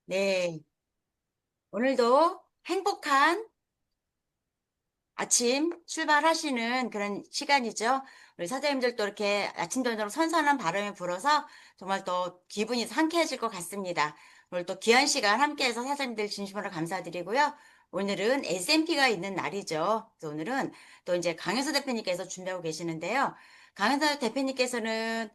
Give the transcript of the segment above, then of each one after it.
네, 오늘도 행복한 아침 출발하시는 그런 시간이죠. 우리 사장님들도 이렇게 아침 저녁으로 선선한 바람이 불어서 정말 또 기분이 상쾌해질 것 같습니다. 오늘 또 귀한 시간 함께해서 사장님들 진심으로 감사드리고요. 오늘은 S&P가 있는 날이죠. 그래서 오늘은 또 이제 강현서 대표님께서 준비하고 계시는데요. 강현서 대표님께서는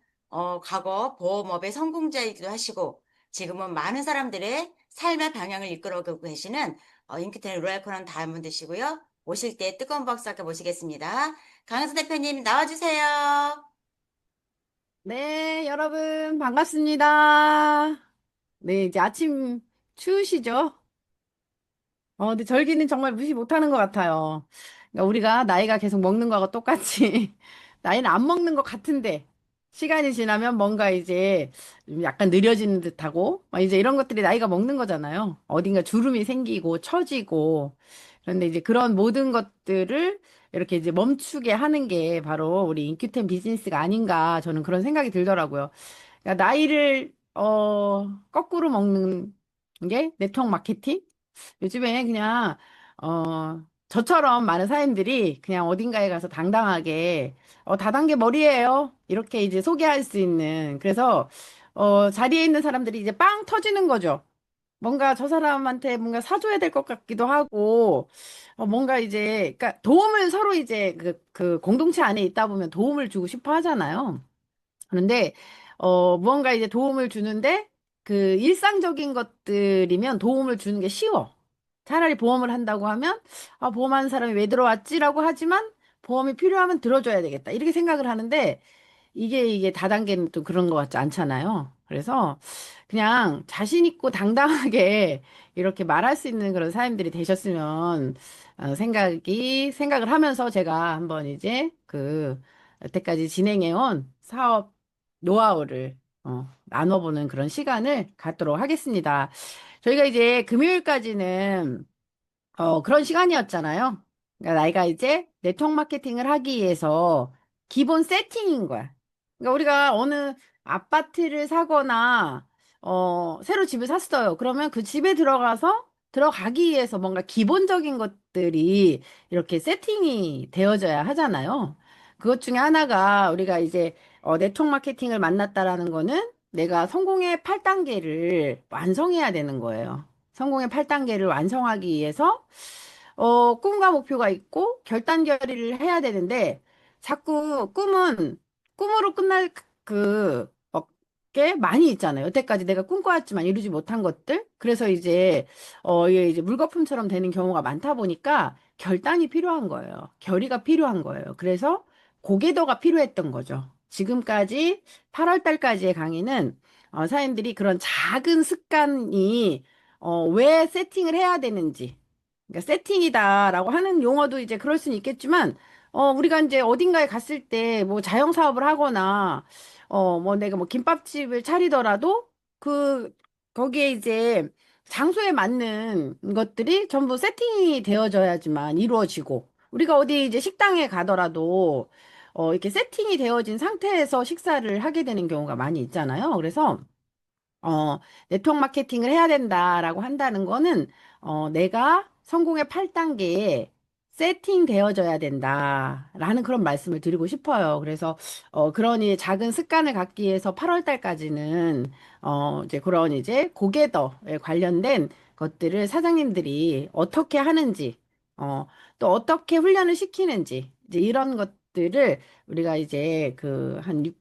과거 보험업의 성공자이기도 하시고 지금은 많은 사람들의 삶의 방향을 이끌어가고 계시는 인큐텐 로얄 코넌 다이아몬드시고요. 오실 때 뜨거운 박수 함께 모시겠습니다. 강은수 대표님 나와주세요. 네, 여러분, 반갑습니다. 네, 이제 아침 추우시죠? 근데 절기는 정말 무시 못하는 것 같아요. 그러니까 우리가 나이가 계속 먹는 거하고 똑같이, 나이는 안 먹는 것 같은데, 시간이 지나면 뭔가 이제 좀 약간 느려지는 듯하고, 막 이제 이런 것들이 나이가 먹는 거잖아요. 어딘가 주름이 생기고, 처지고. 그런데 이제 그런 모든 것들을 이렇게 이제 멈추게 하는 게 바로 우리 인큐텐 비즈니스가 아닌가, 저는 그런 생각이 들더라고요. 그러니까 나이를 거꾸로 먹는 게 네트워크 마케팅? 요즘에 그냥 저처럼 많은 사람들이 그냥 어딘가에 가서 당당하게 다단계 머리예요. 이렇게 이제 소개할 수 있는 그래서 자리에 있는 사람들이 이제 빵 터지는 거죠. 뭔가 저 사람한테 뭔가 사줘야 될 것 같기도 하고 뭔가 이제 그러니까 도움을 서로 이제 그 공동체 안에 있다 보면 도움을 주고 싶어 하잖아요. 그런데 무언가 이제 도움을 주는데 그 일상적인 것들이면 도움을 주는 게 쉬워. 차라리 보험을 한다고 하면 아, 보험하는 사람이 왜 들어왔지라고 하지만 보험이 필요하면 들어줘야 되겠다. 이렇게 생각을 하는데 이게 다단계는 또 그런 것 같지 않잖아요. 그래서 그냥 자신 있고 당당하게 이렇게 말할 수 있는 그런 사람들이 되셨으면 생각을 하면서 제가 한번 이제 여태까지 진행해온 사업 노하우를 나눠보는 그런 시간을 갖도록 하겠습니다. 저희가 이제 금요일까지는 그런 시간이었잖아요. 그러니까 나이가 이제 네트워크 마케팅을 하기 위해서 기본 세팅인 거야. 그러니까 우리가 어느 아파트를 사거나, 새로 집을 샀어요. 그러면 그 집에 들어가기 위해서 뭔가 기본적인 것들이 이렇게 세팅이 되어져야 하잖아요. 그것 중에 하나가 우리가 이제, 네트워크 마케팅을 만났다라는 거는 내가 성공의 8단계를 완성해야 되는 거예요. 성공의 8단계를 완성하기 위해서 꿈과 목표가 있고 결단결의를 해야 되는데 자꾸 꿈으로 끝날 게 많이 있잖아요. 여태까지 내가 꿈꿔왔지만 이루지 못한 것들. 그래서 이게 이제 물거품처럼 되는 경우가 많다 보니까 결단이 필요한 거예요. 결의가 필요한 거예요. 그래서 고개도가 필요했던 거죠. 지금까지 8월 달까지의 강의는 사람들이 그런 작은 습관이 왜 세팅을 해야 되는지, 그러니까 세팅이다라고 하는 용어도 이제 그럴 수는 있겠지만, 우리가 이제 어딘가에 갔을 때 뭐 자영사업을 하거나, 뭐 내가 뭐 김밥집을 차리더라도 거기에 이제 장소에 맞는 것들이 전부 세팅이 되어져야지만 이루어지고, 우리가 어디 이제 식당에 가더라도, 이렇게 세팅이 되어진 상태에서 식사를 하게 되는 경우가 많이 있잖아요. 그래서, 어, 네트워크 마케팅을 해야 된다라고 한다는 거는, 내가 성공의 8단계에 세팅되어져야 된다라는 그런 말씀을 드리고 싶어요. 그래서, 그러니 작은 습관을 갖기 위해서 8월 달까지는, 이제 그런 이제 고개더에 관련된 것들을 사장님들이 어떻게 하는지, 또 어떻게 훈련을 시키는지, 이제 이런 것들을 우리가 이제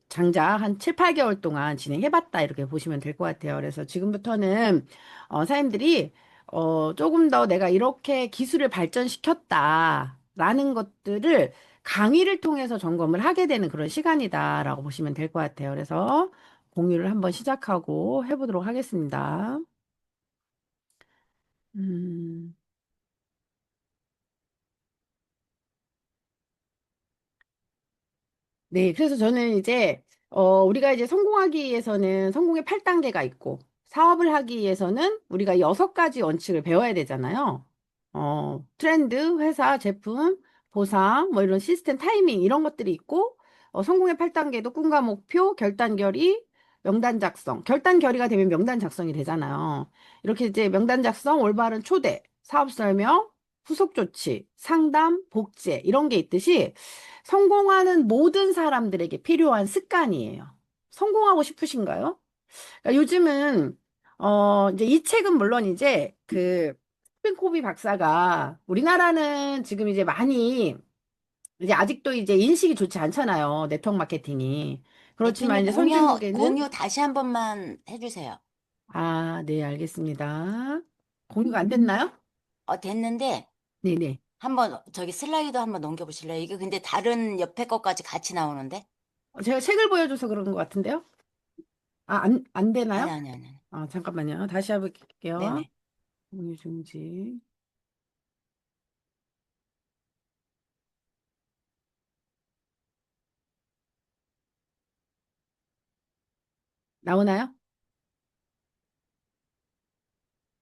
장작 한 7, 8개월 동안 진행해봤다 이렇게 보시면 될 것 같아요. 그래서 지금부터는 사장님들이 조금 더 내가 이렇게 기술을 발전시켰다라는 것들을 강의를 통해서 점검을 하게 되는 그런 시간이다라고 보시면 될 것 같아요. 그래서 공유를 한번 시작하고 해보도록 하겠습니다. 음. 네, 그래서 저는 이제, 우리가 이제 성공하기 위해서는 성공의 8단계가 있고, 사업을 하기 위해서는 우리가 6가지 원칙을 배워야 되잖아요. 트렌드, 회사, 제품, 보상, 뭐 이런 시스템, 타이밍, 이런 것들이 있고, 성공의 8단계도 꿈과 목표, 결단결의, 명단 작성, 결단 결의가 되면 명단 작성이 되잖아요. 이렇게 이제 명단 작성, 올바른 초대, 사업 설명, 후속 조치, 상담, 복제 이런 게 있듯이 성공하는 모든 사람들에게 필요한 습관이에요. 성공하고 싶으신가요? 그러니까 요즘은 이제 이 책은 물론 이제 그 스티븐 코비 박사가 우리나라는 지금 이제 많이 이제 아직도 이제 인식이 좋지 않잖아요. 네트워크 마케팅이. 그렇지만 대표님 이제 공유, 선진국에는 공유 다시 한 번만 해주세요. 아, 네, 알겠습니다. 공유가 안 됐나요? 됐는데, 네네. 한번 저기 슬라이드 한번 넘겨보실래요? 이게 근데 다른 옆에 것까지 같이 나오는데? 제가 책을 보여줘서 그런 것 같은데요? 아, 안 아니, 되나요? 아니, 아니. 아니. 아, 잠깐만요. 다시 해볼게요. 네네. 공유 중지. 나오나요?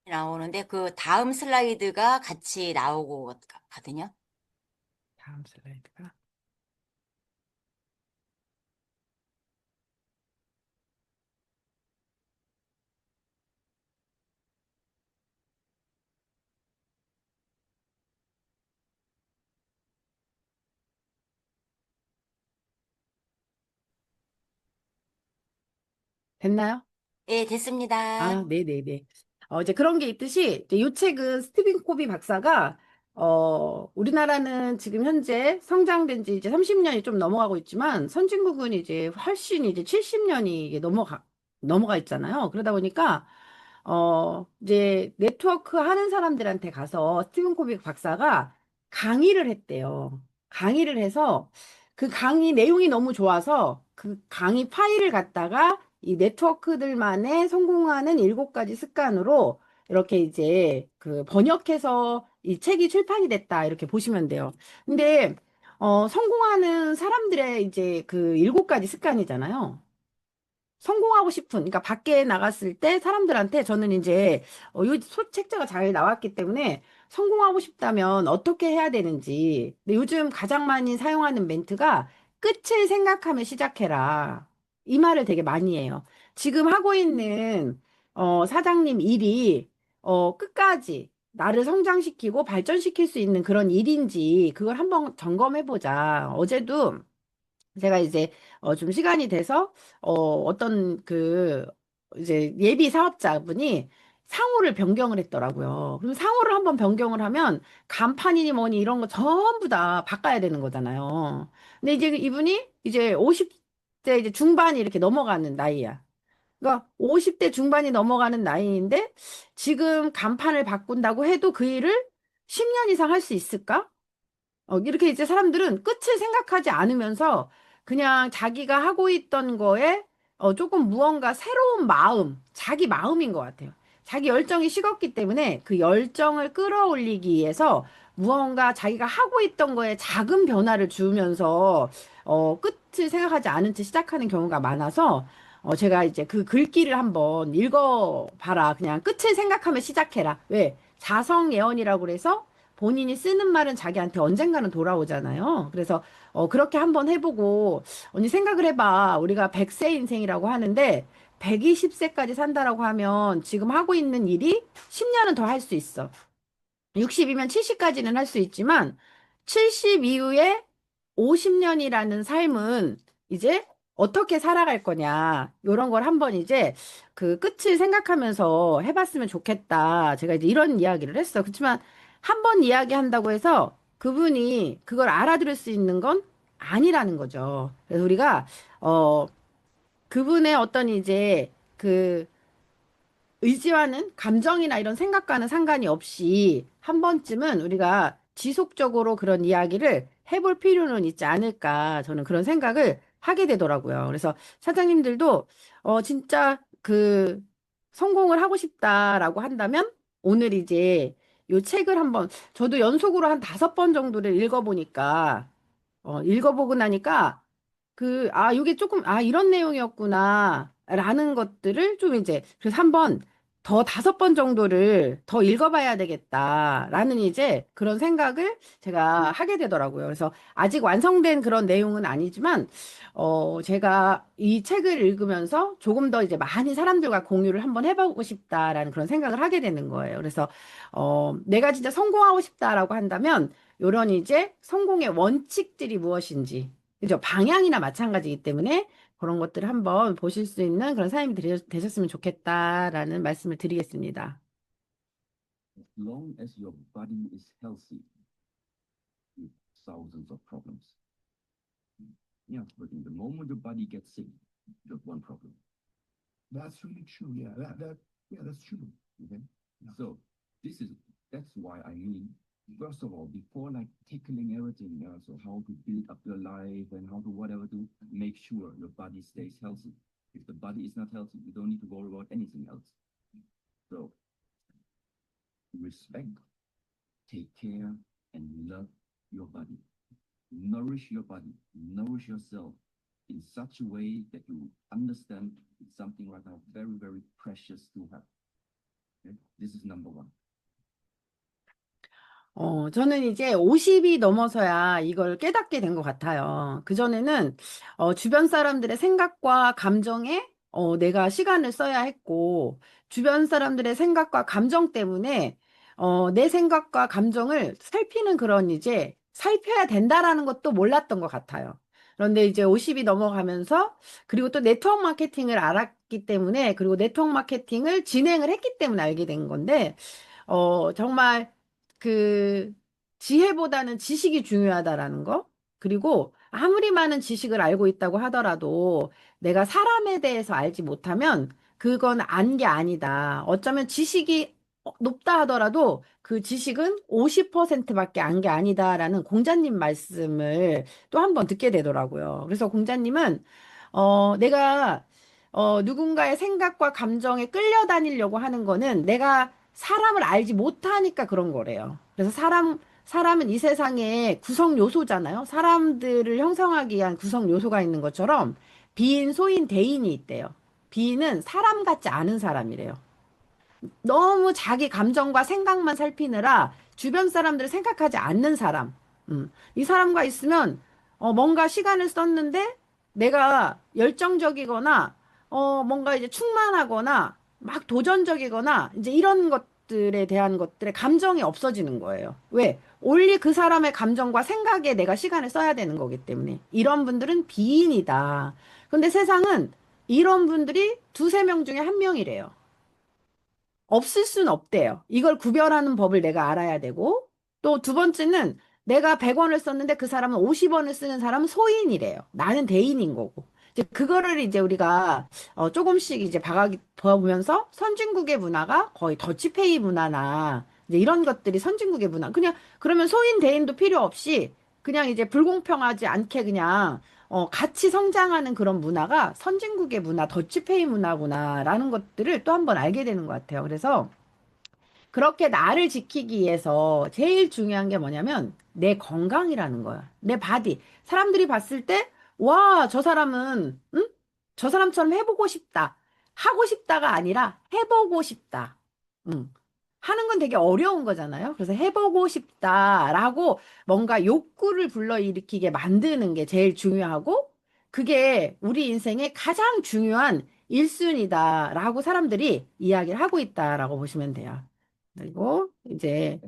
나오는데 그 다음 슬라이드가 같이 나오고 가거든요. 다음 슬라이드가. 됐나요? 예, 됐습니다. 아, 네네네. 이제 그런 게 있듯이, 이제 이 책은 스티븐 코비 박사가, 우리나라는 지금 현재 성장된 지 이제 30년이 좀 넘어가고 있지만, 선진국은 이제 훨씬 이제 70년이 넘어가 있잖아요. 그러다 보니까, 이제 네트워크 하는 사람들한테 가서 스티븐 코비 박사가 강의를 했대요. 강의를 해서 그 강의 내용이 너무 좋아서 그 강의 파일을 갖다가 이 네트워크들만의 성공하는 7가지 습관으로 이렇게 이제 그 번역해서 이 책이 출판이 됐다. 이렇게 보시면 돼요. 근데, 성공하는 사람들의 이제 그 7가지 습관이잖아요. 성공하고 싶은, 그러니까 밖에 나갔을 때 사람들한테 저는 이제, 요 책자가 잘 나왔기 때문에 성공하고 싶다면 어떻게 해야 되는지. 근데 요즘 가장 많이 사용하는 멘트가 끝을 생각하며 시작해라. 이 말을 되게 많이 해요. 지금 하고 있는, 사장님 일이, 끝까지 나를 성장시키고 발전시킬 수 있는 그런 일인지 그걸 한번 점검해보자. 어제도 제가 이제 좀 시간이 돼서 어떤 그 이제 예비 사업자분이 상호를 변경을 했더라고요. 그럼 상호를 한번 변경을 하면 간판이니 뭐니 이런 거 전부 다 바꿔야 되는 거잖아요. 근데 이제 이분이 이제 50대 이제 중반이 이렇게 넘어가는 나이야. 그러니까 50대 중반이 넘어가는 나이인데 지금 간판을 바꾼다고 해도 그 일을 10년 이상 할 수 있을까? 이렇게 이제 사람들은 끝을 생각하지 않으면서 그냥 자기가 하고 있던 거에 조금 무언가 새로운 마음, 자기 마음인 것 같아요. 자기 열정이 식었기 때문에 그 열정을 끌어올리기 위해서 무언가 자기가 하고 있던 거에 작은 변화를 주면서 끝을 생각하지 않은 채 시작하는 경우가 많아서 제가 이제 그 글귀를 한번 읽어봐라. 그냥 끝을 생각하며 시작해라. 왜? 자성 예언이라고 그래서 본인이 쓰는 말은 자기한테 언젠가는 돌아오잖아요. 그래서 그렇게 한번 해보고 언니 생각을 해봐. 우리가 100세 인생이라고 하는데 120세까지 산다라고 하면 지금 하고 있는 일이 10년은 더 할 수 있어. 60이면 70까지는 할 수 있지만 70 이후에 50년이라는 삶은 이제 어떻게 살아갈 거냐. 요런 걸 한번 이제 그 끝을 생각하면서 해봤으면 좋겠다. 제가 이제 이런 이야기를 했어. 그렇지만 한 번 이야기한다고 해서 그분이 그걸 알아들을 수 있는 건 아니라는 거죠. 그래서 우리가 어 그분의 어떤 이제 그 의지와는 감정이나 이런 생각과는 상관이 없이 한 번쯤은 우리가 지속적으로 그런 이야기를 해볼 필요는 있지 않을까 저는 그런 생각을 하게 되더라고요. 그래서 사장님들도 진짜 그 성공을 하고 싶다라고 한다면 오늘 이제 요 책을 한번 저도 연속으로 한 5번 정도를 읽어보니까 읽어보고 나니까 이게 조금 이런 내용이었구나 라는 것들을 좀 이제 그래서 한번 더 5번 정도를 더 읽어봐야 되겠다라는 이제 그런 생각을 제가 하게 되더라고요. 그래서 아직 완성된 그런 내용은 아니지만, 제가 이 책을 읽으면서 조금 더 이제 많이 사람들과 공유를 한번 해보고 싶다라는 그런 생각을 하게 되는 거예요. 그래서, 내가 진짜 성공하고 싶다라고 한다면, 요런 이제 성공의 원칙들이 무엇인지, 그죠? 방향이나 마찬가지이기 때문에 그런 것들을 한번 보실 수 있는 그런 사람이 되셨으면 좋겠다라는 말씀을 드리겠습니다. As long as your body is healthy, you have thousands of problems. Yeah, but in the moment your body gets sick, you have one problem. That's really true. Yeah, yeah, that's true. Okay? Yeah. So that's why I mean, first of all, before like tackling everything, so how to build up your life and how to whatever to make sure your body stays healthy. If the body is not healthy, you don't need to worry about anything else. So respect, take care, and love your body. Nourish your body, nourish yourself in such a way that you understand it's something right now very, very precious to have. Okay? This is number one. 저는 이제 50이 넘어서야 이걸 깨닫게 된 것 같아요. 그전에는, 주변 사람들의 생각과 감정에, 내가 시간을 써야 했고, 주변 사람들의 생각과 감정 때문에, 내 생각과 감정을 살피는 그런 이제, 살펴야 된다라는 것도 몰랐던 것 같아요. 그런데 이제 50이 넘어가면서, 그리고 또 네트워크 마케팅을 알았기 때문에, 그리고 네트워크 마케팅을 진행을 했기 때문에 알게 된 건데, 정말 그 지혜보다는 지식이 중요하다라는 거. 그리고 아무리 많은 지식을 알고 있다고 하더라도 내가 사람에 대해서 알지 못하면 그건 안 게 아니다. 어쩌면 지식이 높다 하더라도 그 지식은 50%밖에 안 게 아니다라는 공자님 말씀을 또 한 번 듣게 되더라고요. 그래서 공자님은 내가 누군가의 생각과 감정에 끌려다니려고 하는 거는 내가 사람을 알지 못하니까 그런 거래요. 그래서 사람은 이 세상의 구성 요소잖아요. 사람들을 형성하기 위한 구성 요소가 있는 것처럼 비인, 소인, 대인이 있대요. 비인은 사람 같지 않은 사람이래요. 너무 자기 감정과 생각만 살피느라 주변 사람들을 생각하지 않는 사람. 이 사람과 있으면 뭔가 시간을 썼는데 내가 열정적이거나 뭔가 이제 충만하거나 막 도전적이거나 이제 이런 것들에 대한 것들의 감정이 없어지는 거예요. 왜? 올리 그 사람의 감정과 생각에 내가 시간을 써야 되는 거기 때문에 이런 분들은 비인이다. 근데 세상은 이런 분들이 두세 명 중에 한 명이래요. 없을 순 없대요. 이걸 구별하는 법을 내가 알아야 되고, 또 두 번째는 내가 100원을 썼는데 그 사람은 50원을 쓰는 사람은 소인이래요. 나는 대인인 거고. 이제 그거를 이제 우리가 조금씩 이제 봐보면서 선진국의 문화가 거의 더치페이 문화나 이제 이런 것들이 선진국의 문화. 그냥 그러면 소인 대인도 필요 없이 그냥 이제 불공평하지 않게 그냥 같이 성장하는 그런 문화가 선진국의 문화, 더치페이 문화구나라는 것들을 또 한 번 알게 되는 것 같아요. 그래서 그렇게 나를 지키기 위해서 제일 중요한 게 뭐냐면 내 건강이라는 거야. 내 바디. 사람들이 봤을 때, 와, 저 사람은, 응? 저 사람처럼 해보고 싶다. 하고 싶다가 아니라 해보고 싶다. 응. 하는 건 되게 어려운 거잖아요. 그래서 해보고 싶다라고 뭔가 욕구를 불러일으키게 만드는 게 제일 중요하고, 그게 우리 인생의 가장 중요한 1순위다라고 사람들이 이야기를 하고 있다라고 보시면 돼요. 그리고 이제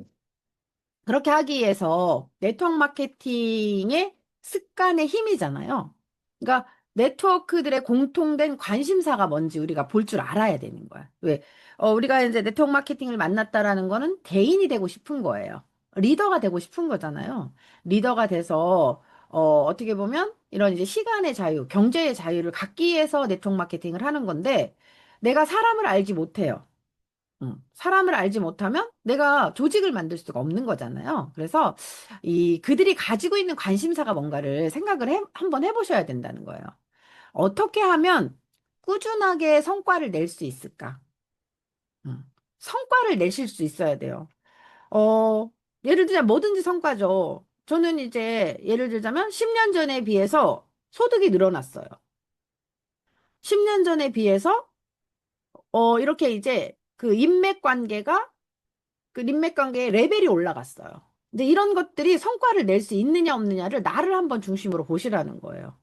그렇게 하기 위해서 네트워크 마케팅의 습관의 힘이잖아요. 그러니까 네트워크들의 공통된 관심사가 뭔지 우리가 볼 줄 알아야 되는 거야. 왜? 우리가 이제 네트워크 마케팅을 만났다라는 거는 대인이 되고 싶은 거예요. 리더가 되고 싶은 거잖아요. 리더가 돼서 어떻게 보면 이런 이제 시간의 자유, 경제의 자유를 갖기 위해서 네트워크 마케팅을 하는 건데 내가 사람을 알지 못해요. 사람을 알지 못하면 내가 조직을 만들 수가 없는 거잖아요. 그래서 그들이 가지고 있는 관심사가 뭔가를 생각을 한번 해보셔야 된다는 거예요. 어떻게 하면 꾸준하게 성과를 낼 수 있을까? 음, 성과를 내실 수 있어야 돼요. 어, 예를 들자 뭐든지 성과죠. 저는 이제 예를 들자면 10년 전에 비해서 소득이 늘어났어요. 10년 전에 비해서 이렇게 이제 그 인맥 관계가 그 인맥 관계의 레벨이 올라갔어요. 근데 이런 것들이 성과를 낼 수 있느냐 없느냐를 나를 한번 중심으로 보시라는 거예요.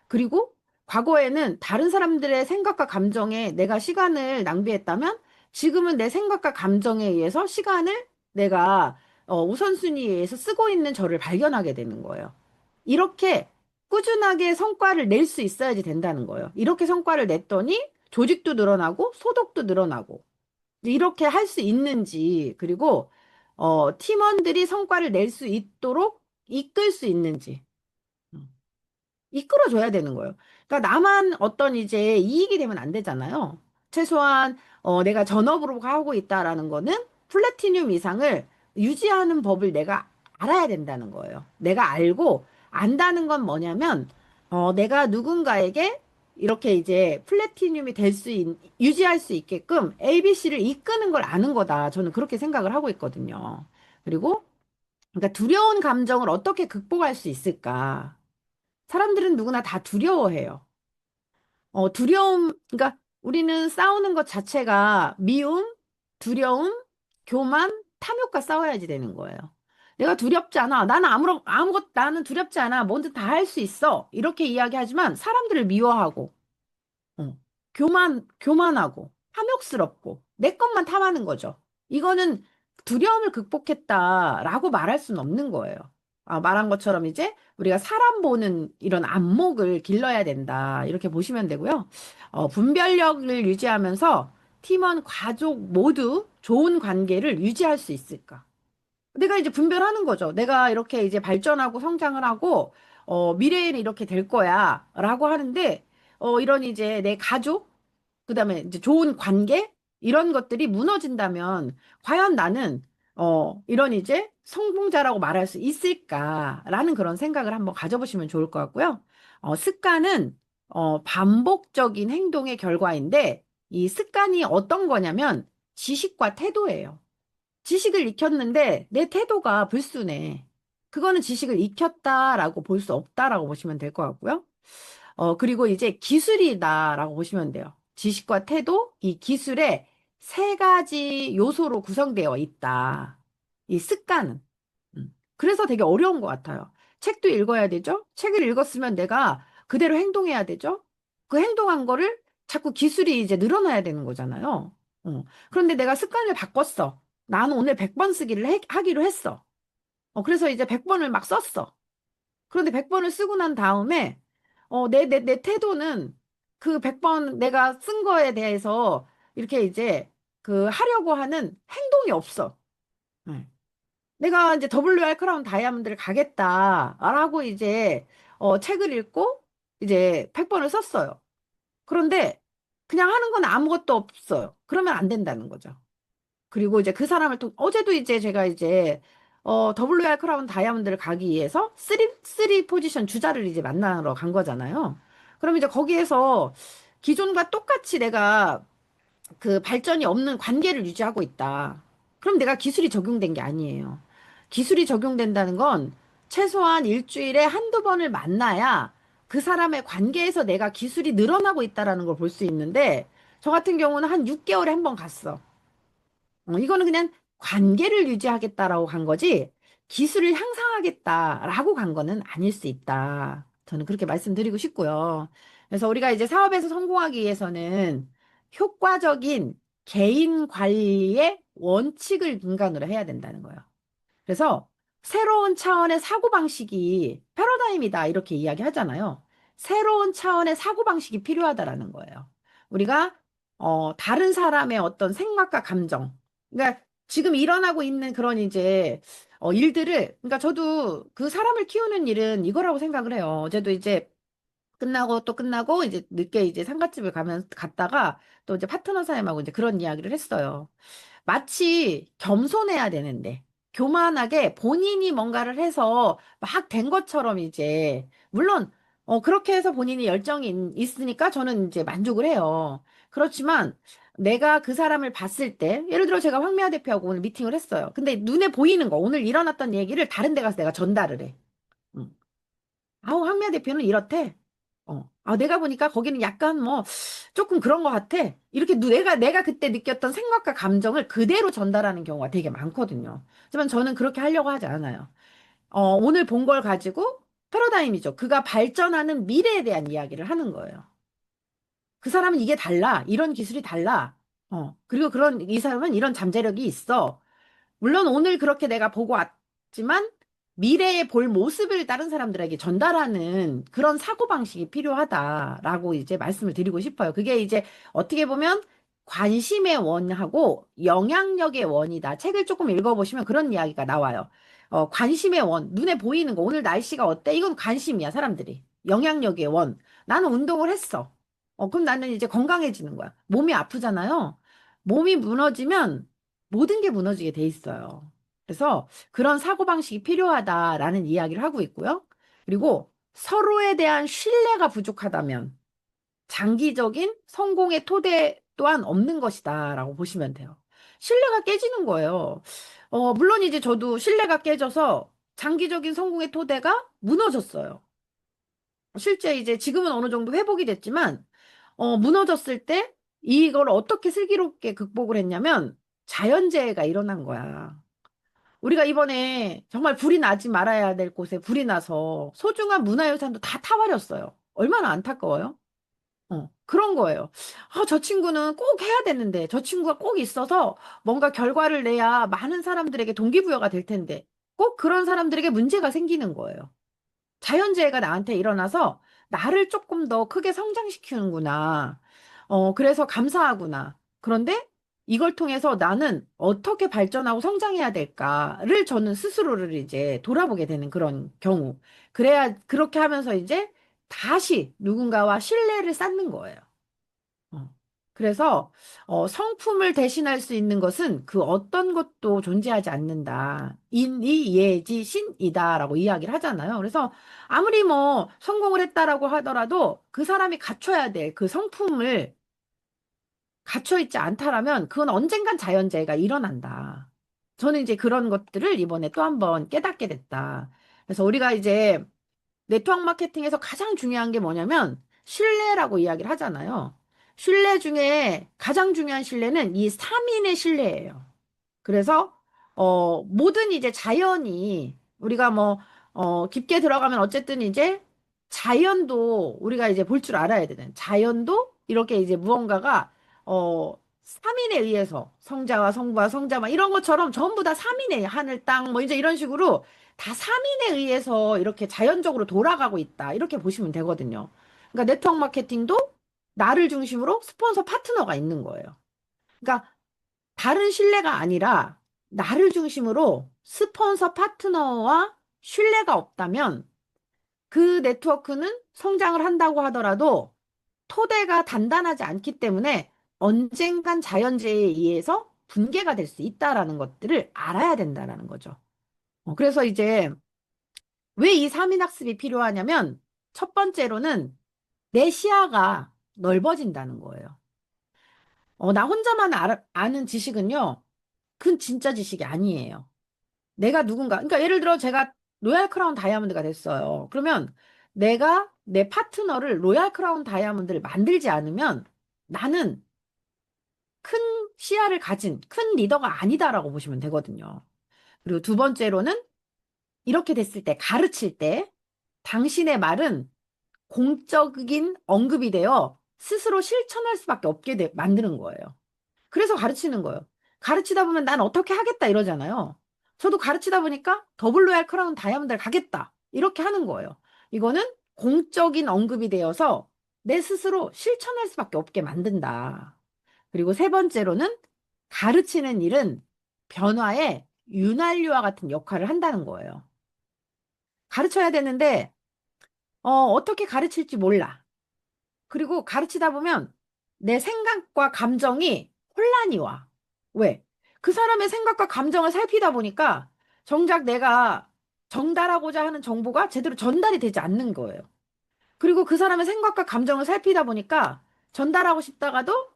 그리고 과거에는 다른 사람들의 생각과 감정에 내가 시간을 낭비했다면 지금은 내 생각과 감정에 의해서 시간을 내가 우선순위에 의해서 쓰고 있는 저를 발견하게 되는 거예요. 이렇게 꾸준하게 성과를 낼 수 있어야지 된다는 거예요. 이렇게 성과를 냈더니 조직도 늘어나고 소득도 늘어나고 이렇게 할 수 있는지, 그리고, 팀원들이 성과를 낼 수 있도록 이끌 수 있는지, 음, 이끌어줘야 되는 거예요. 그러니까 나만 어떤 이제 이익이 되면 안 되잖아요. 최소한, 내가 전업으로 하고 있다라는 거는 플래티늄 이상을 유지하는 법을 내가 알아야 된다는 거예요. 내가 알고, 안다는 건 뭐냐면, 내가 누군가에게 이렇게 이제 플래티늄이 유지할 수 있게끔 ABC를 이끄는 걸 아는 거다. 저는 그렇게 생각을 하고 있거든요. 그리고, 그러니까 두려운 감정을 어떻게 극복할 수 있을까? 사람들은 누구나 다 두려워해요. 그러니까 우리는 싸우는 것 자체가 미움, 두려움, 교만, 탐욕과 싸워야지 되는 거예요. 내가 두렵지 않아. 나는 두렵지 않아. 뭐든 다 할 수 있어. 이렇게 이야기하지만 사람들을 미워하고, 어, 교만하고, 탐욕스럽고, 내 것만 탐하는 거죠. 이거는 두려움을 극복했다라고 말할 수는 없는 거예요. 말한 것처럼 이제 우리가 사람 보는 이런 안목을 길러야 된다. 이렇게 보시면 되고요. 분별력을 유지하면서 팀원, 가족 모두 좋은 관계를 유지할 수 있을까? 내가 이제 분별하는 거죠. 내가 이렇게 이제 발전하고 성장을 하고, 미래에는 이렇게 될 거야. 라고 하는데, 이런 이제 내 가족, 그 다음에 이제 좋은 관계? 이런 것들이 무너진다면, 과연 나는, 이런 이제 성공자라고 말할 수 있을까라는 그런 생각을 한번 가져보시면 좋을 것 같고요. 습관은, 반복적인 행동의 결과인데, 이 습관이 어떤 거냐면, 지식과 태도예요. 지식을 익혔는데 내 태도가 불순해. 그거는 지식을 익혔다라고 볼 수 없다라고 보시면 될 것 같고요. 그리고 이제 기술이다라고 보시면 돼요. 지식과 태도, 이 기술의 세 가지 요소로 구성되어 있다. 이 습관은. 그래서 되게 어려운 것 같아요. 책도 읽어야 되죠? 책을 읽었으면 내가 그대로 행동해야 되죠? 그 행동한 거를 자꾸 기술이 이제 늘어나야 되는 거잖아요. 그런데 내가 습관을 바꿨어. 나는 오늘 100번 쓰기를 하기로 했어. 그래서 이제 100번을 막 썼어. 그런데 100번을 쓰고 난 다음에, 내 태도는 그 100번 내가 쓴 거에 대해서 이렇게 이제 그 하려고 하는 행동이 없어. 네. 내가 이제 WR 크라운 다이아몬드를 가겠다라고 이제, 책을 읽고 이제 100번을 썼어요. 그런데 그냥 하는 건 아무것도 없어요. 그러면 안 된다는 거죠. 그리고 이제 그 사람을 어제도 이제 제가 이제 WR 크라운 다이아몬드를 가기 위해서 쓰리 포지션 주자를 이제 만나러 간 거잖아요. 그럼 이제 거기에서 기존과 똑같이 내가 그 발전이 없는 관계를 유지하고 있다. 그럼 내가 기술이 적용된 게 아니에요. 기술이 적용된다는 건 최소한 일주일에 한두 번을 만나야 그 사람의 관계에서 내가 기술이 늘어나고 있다라는 걸 볼 수 있는데 저 같은 경우는 한 6개월에 한 번 갔어. 이거는 그냥 관계를 유지하겠다라고 간 거지, 기술을 향상하겠다라고 간 거는 아닐 수 있다. 저는 그렇게 말씀드리고 싶고요. 그래서 우리가 이제 사업에서 성공하기 위해서는 효과적인 개인 관리의 원칙을 근간으로 해야 된다는 거예요. 그래서 새로운 차원의 사고방식이 패러다임이다 이렇게 이야기하잖아요. 새로운 차원의 사고방식이 필요하다라는 거예요. 우리가 다른 사람의 어떤 생각과 감정, 그러니까 지금 일어나고 있는 그런 이제 일들을, 그러니까 저도 그 사람을 키우는 일은 이거라고 생각을 해요. 어제도 이제 끝나고 또 끝나고 이제 늦게 이제 상가집을 갔다가 또 이제 파트너 사람하고 이제 그런 이야기를 했어요. 마치 겸손해야 되는데 교만하게 본인이 뭔가를 해서 막 된 것처럼 이제, 물론 그렇게 해서 본인이 열정이 있으니까 저는 이제 만족을 해요. 그렇지만 내가 그 사람을 봤을 때, 예를 들어 제가 황미아 대표하고 오늘 미팅을 했어요. 근데 눈에 보이는 거, 오늘 일어났던 얘기를 다른 데 가서 내가 전달을 해. 응. 아우, 황미아 대표는 이렇대. 아, 내가 보니까 거기는 약간 뭐 조금 그런 것 같아. 이렇게 내가 그때 느꼈던 생각과 감정을 그대로 전달하는 경우가 되게 많거든요. 하지만 저는 그렇게 하려고 하지 않아요. 오늘 본 걸 가지고 패러다임이죠. 그가 발전하는 미래에 대한 이야기를 하는 거예요. 그 사람은 이게 달라. 이런 기술이 달라. 그리고 이 사람은 이런 잠재력이 있어. 물론 오늘 그렇게 내가 보고 왔지만 미래에 볼 모습을 다른 사람들에게 전달하는 그런 사고방식이 필요하다라고 이제 말씀을 드리고 싶어요. 그게 이제 어떻게 보면 관심의 원하고 영향력의 원이다. 책을 조금 읽어보시면 그런 이야기가 나와요. 관심의 원, 눈에 보이는 거, 오늘 날씨가 어때? 이건 관심이야, 사람들이. 영향력의 원. 나는 운동을 했어. 그럼 나는 이제 건강해지는 거야. 몸이 아프잖아요. 몸이 무너지면 모든 게 무너지게 돼 있어요. 그래서 그런 사고방식이 필요하다라는 이야기를 하고 있고요. 그리고 서로에 대한 신뢰가 부족하다면 장기적인 성공의 토대 또한 없는 것이다라고 보시면 돼요. 신뢰가 깨지는 거예요. 물론 이제 저도 신뢰가 깨져서 장기적인 성공의 토대가 무너졌어요. 실제 이제 지금은 어느 정도 회복이 됐지만, 무너졌을 때 이걸 어떻게 슬기롭게 극복을 했냐면 자연재해가 일어난 거야. 우리가 이번에 정말 불이 나지 말아야 될 곳에 불이 나서 소중한 문화유산도 다 타버렸어요. 얼마나 안타까워요? 그런 거예요. 아, 저 친구는 꼭 해야 되는데, 저 친구가 꼭 있어서 뭔가 결과를 내야 많은 사람들에게 동기부여가 될 텐데, 꼭 그런 사람들에게 문제가 생기는 거예요. 자연재해가 나한테 일어나서 나를 조금 더 크게 성장시키는구나. 그래서 감사하구나. 그런데 이걸 통해서 나는 어떻게 발전하고 성장해야 될까를 저는 스스로를 이제 돌아보게 되는 그런 경우. 그렇게 하면서 이제 다시 누군가와 신뢰를 쌓는 거예요. 어. 그래서 성품을 대신할 수 있는 것은 그 어떤 것도 존재하지 않는다. 인이 예지 신이다라고 이야기를 하잖아요. 그래서 아무리 뭐 성공을 했다라고 하더라도 그 사람이 갖춰야 될 그 성품을 갖춰 있지 않다라면 그건 언젠간 자연재해가 일어난다. 저는 이제 그런 것들을 이번에 또 한 번 깨닫게 됐다. 그래서 우리가 이제 네트워크 마케팅에서 가장 중요한 게 뭐냐면 신뢰라고 이야기를 하잖아요. 신뢰 중에 가장 중요한 신뢰는 이 3인의 신뢰예요. 그래서 모든 이제 자연이 우리가 뭐 깊게 들어가면 어쨌든 이제 자연도 우리가 이제 볼 줄 알아야 되는 자연도 이렇게 이제 무언가가 3인에 의해서 성자와 성부와 성자만 이런 것처럼 전부 다 3인의 하늘 땅 뭐 이제 이런 식으로 다 3인에 의해서 이렇게 자연적으로 돌아가고 있다 이렇게 보시면 되거든요. 그러니까 네트워크 마케팅도 나를 중심으로 스폰서 파트너가 있는 거예요. 그러니까 다른 신뢰가 아니라 나를 중심으로 스폰서 파트너와 신뢰가 없다면 그 네트워크는 성장을 한다고 하더라도 토대가 단단하지 않기 때문에 언젠간 자연재해에 의해서 붕괴가 될 수 있다라는 것들을 알아야 된다라는 거죠. 그래서 이제 왜 이 3인 학습이 필요하냐면 첫 번째로는 내 시야가 넓어진다는 거예요. 나 혼자만 아는 지식은요, 그건 진짜 지식이 아니에요. 내가 누군가, 그러니까 예를 들어 제가 로얄 크라운 다이아몬드가 됐어요. 그러면 내가 내 파트너를 로얄 크라운 다이아몬드를 만들지 않으면 나는 큰 시야를 가진 큰 리더가 아니다라고 보시면 되거든요. 그리고 두 번째로는 이렇게 됐을 때 가르칠 때 당신의 말은 공적인 언급이 되어 스스로 실천할 수밖에 없게 만드는 거예요. 그래서 가르치는 거예요. 가르치다 보면 난 어떻게 하겠다 이러잖아요. 저도 가르치다 보니까 더블 로얄 크라운 다이아몬드를 가겠다. 이렇게 하는 거예요. 이거는 공적인 언급이 되어서 내 스스로 실천할 수밖에 없게 만든다. 그리고 세 번째로는 가르치는 일은 변화의 윤활유와 같은 역할을 한다는 거예요. 가르쳐야 되는데, 어떻게 가르칠지 몰라. 그리고 가르치다 보면 내 생각과 감정이 혼란이 와. 왜? 그 사람의 생각과 감정을 살피다 보니까 정작 내가 전달하고자 하는 정보가 제대로 전달이 되지 않는 거예요. 그리고 그 사람의 생각과 감정을 살피다 보니까 전달하고 싶다가도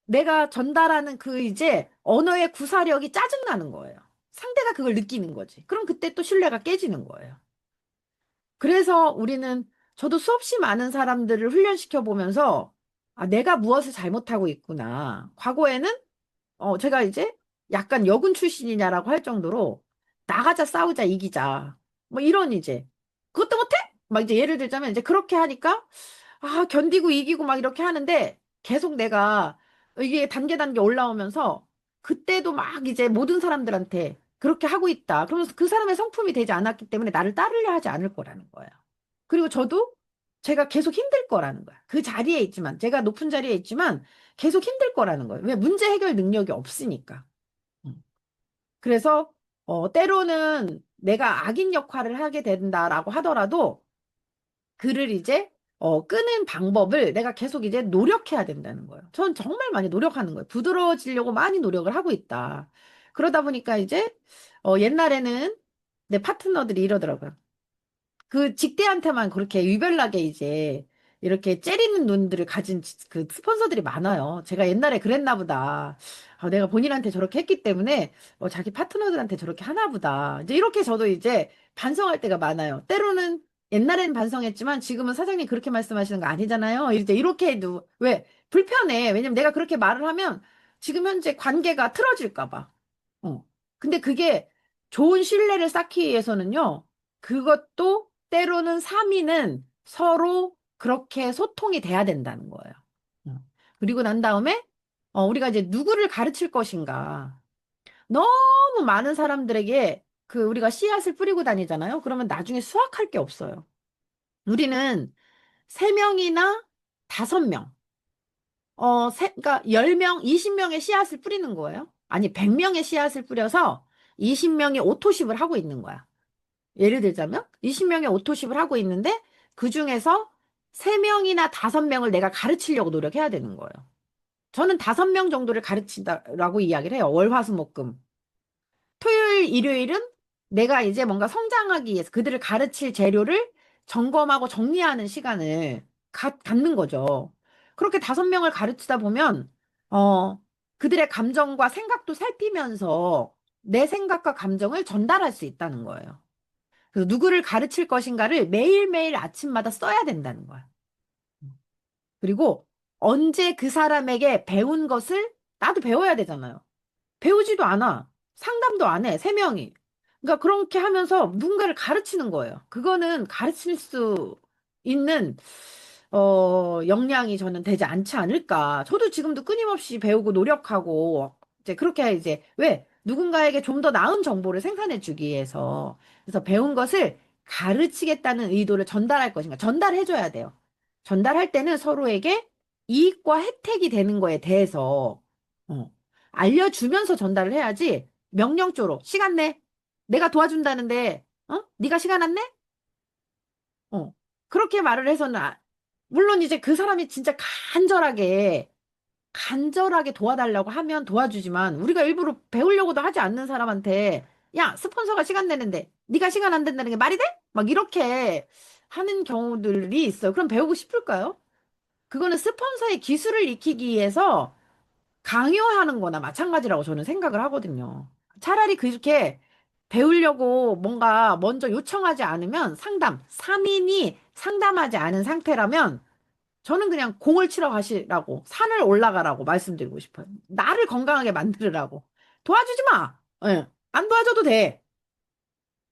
내가 전달하는 그 이제 언어의 구사력이 짜증나는 거예요. 상대가 그걸 느끼는 거지. 그럼 그때 또 신뢰가 깨지는 거예요. 그래서 우리는 저도 수없이 많은 사람들을 훈련시켜 보면서 아, 내가 무엇을 잘못하고 있구나. 과거에는 제가 이제 약간 여군 출신이냐라고 할 정도로 나가자 싸우자 이기자. 뭐 이런 이제 그것도 못해? 막 이제 예를 들자면 이제 그렇게 하니까 아, 견디고 이기고 막 이렇게 하는데 계속 내가 이게 단계 단계 올라오면서 그때도 막 이제 모든 사람들한테 그렇게 하고 있다. 그러면서 그 사람의 성품이 되지 않았기 때문에 나를 따르려 하지 않을 거라는 거예요. 그리고 저도 제가 계속 힘들 거라는 거야. 그 자리에 있지만, 제가 높은 자리에 있지만 계속 힘들 거라는 거예요. 왜? 문제 해결 능력이 없으니까. 음. 그래서, 때로는 내가 악인 역할을 하게 된다라고 하더라도 그를 이제, 끄는 방법을 내가 계속 이제 노력해야 된다는 거예요. 전 정말 많이 노력하는 거예요. 부드러워지려고 많이 노력을 하고 있다. 그러다 보니까 이제, 옛날에는 내 파트너들이 이러더라고요. 그 직대한테만 그렇게 유별나게 이제 이렇게 째리는 눈들을 가진 그 스폰서들이 많아요. 제가 옛날에 그랬나 보다. 내가 본인한테 저렇게 했기 때문에 자기 파트너들한테 저렇게 하나 보다. 이제 이렇게 저도 이제 반성할 때가 많아요. 때로는 옛날에는 반성했지만 지금은 사장님 그렇게 말씀하시는 거 아니잖아요. 이제 이렇게 해도 왜 불편해. 왜냐면 내가 그렇게 말을 하면 지금 현재 관계가 틀어질까 봐. 어. 근데 그게 좋은 신뢰를 쌓기 위해서는요. 그것도 때로는 3위는 서로 그렇게 소통이 돼야 된다는 거예요. 어. 그리고 난 다음에 우리가 이제 누구를 가르칠 것인가. 너무 많은 사람들에게 그 우리가 씨앗을 뿌리고 다니잖아요. 그러면 나중에 수확할 게 없어요. 우리는 3명이나 5명, 그러니까 10명, 20명의 씨앗을 뿌리는 거예요. 아니, 100명의 씨앗을 뿌려서 20명의 오토십을 하고 있는 거야. 예를 들자면 20명의 오토십을 하고 있는데 그 중에서 3명이나 5명을 내가 가르치려고 노력해야 되는 거예요. 저는 5명 정도를 가르친다라고 이야기를 해요. 월, 화, 수, 목, 금. 토요일, 일요일은 내가 이제 뭔가 성장하기 위해서 그들을 가르칠 재료를 점검하고 정리하는 시간을 갖는 거죠. 그렇게 5명을 가르치다 보면, 그들의 감정과 생각도 살피면서 내 생각과 감정을 전달할 수 있다는 거예요. 그래서 누구를 가르칠 것인가를 매일매일 아침마다 써야 된다는 거야. 그리고 언제 그 사람에게 배운 것을 나도 배워야 되잖아요. 배우지도 않아. 상담도 안 해. 3명이. 그러니까 그렇게 하면서 누군가를 가르치는 거예요. 그거는 가르칠 수 있는 역량이 저는 되지 않지 않을까. 저도 지금도 끊임없이 배우고 노력하고 이제 그렇게 이제 왜 누군가에게 좀 더 나은 정보를 생산해 주기 위해서 그래서 배운 것을 가르치겠다는 의도를 전달할 것인가. 전달해 줘야 돼요. 전달할 때는 서로에게 이익과 혜택이 되는 거에 대해서 어, 알려주면서 전달을 해야지 명령조로 시간 내. 내가 도와준다는데 네가 시간 안 내? 어. 그렇게 말을 해서는 물론 이제 그 사람이 진짜 간절하게 도와달라고 하면 도와주지만 우리가 일부러 배우려고도 하지 않는 사람한테 야, 스폰서가 시간 내는데 네가 시간 안 된다는 게 말이 돼? 막 이렇게 하는 경우들이 있어요. 그럼 배우고 싶을까요? 그거는 스폰서의 기술을 익히기 위해서 강요하는 거나 마찬가지라고 저는 생각을 하거든요. 차라리 그렇게 배우려고 뭔가 먼저 요청하지 않으면 3인이 상담하지 않은 상태라면 저는 그냥 공을 치러 가시라고, 산을 올라가라고 말씀드리고 싶어요. 나를 건강하게 만들으라고. 도와주지 마! 예, 안 도와줘도 돼.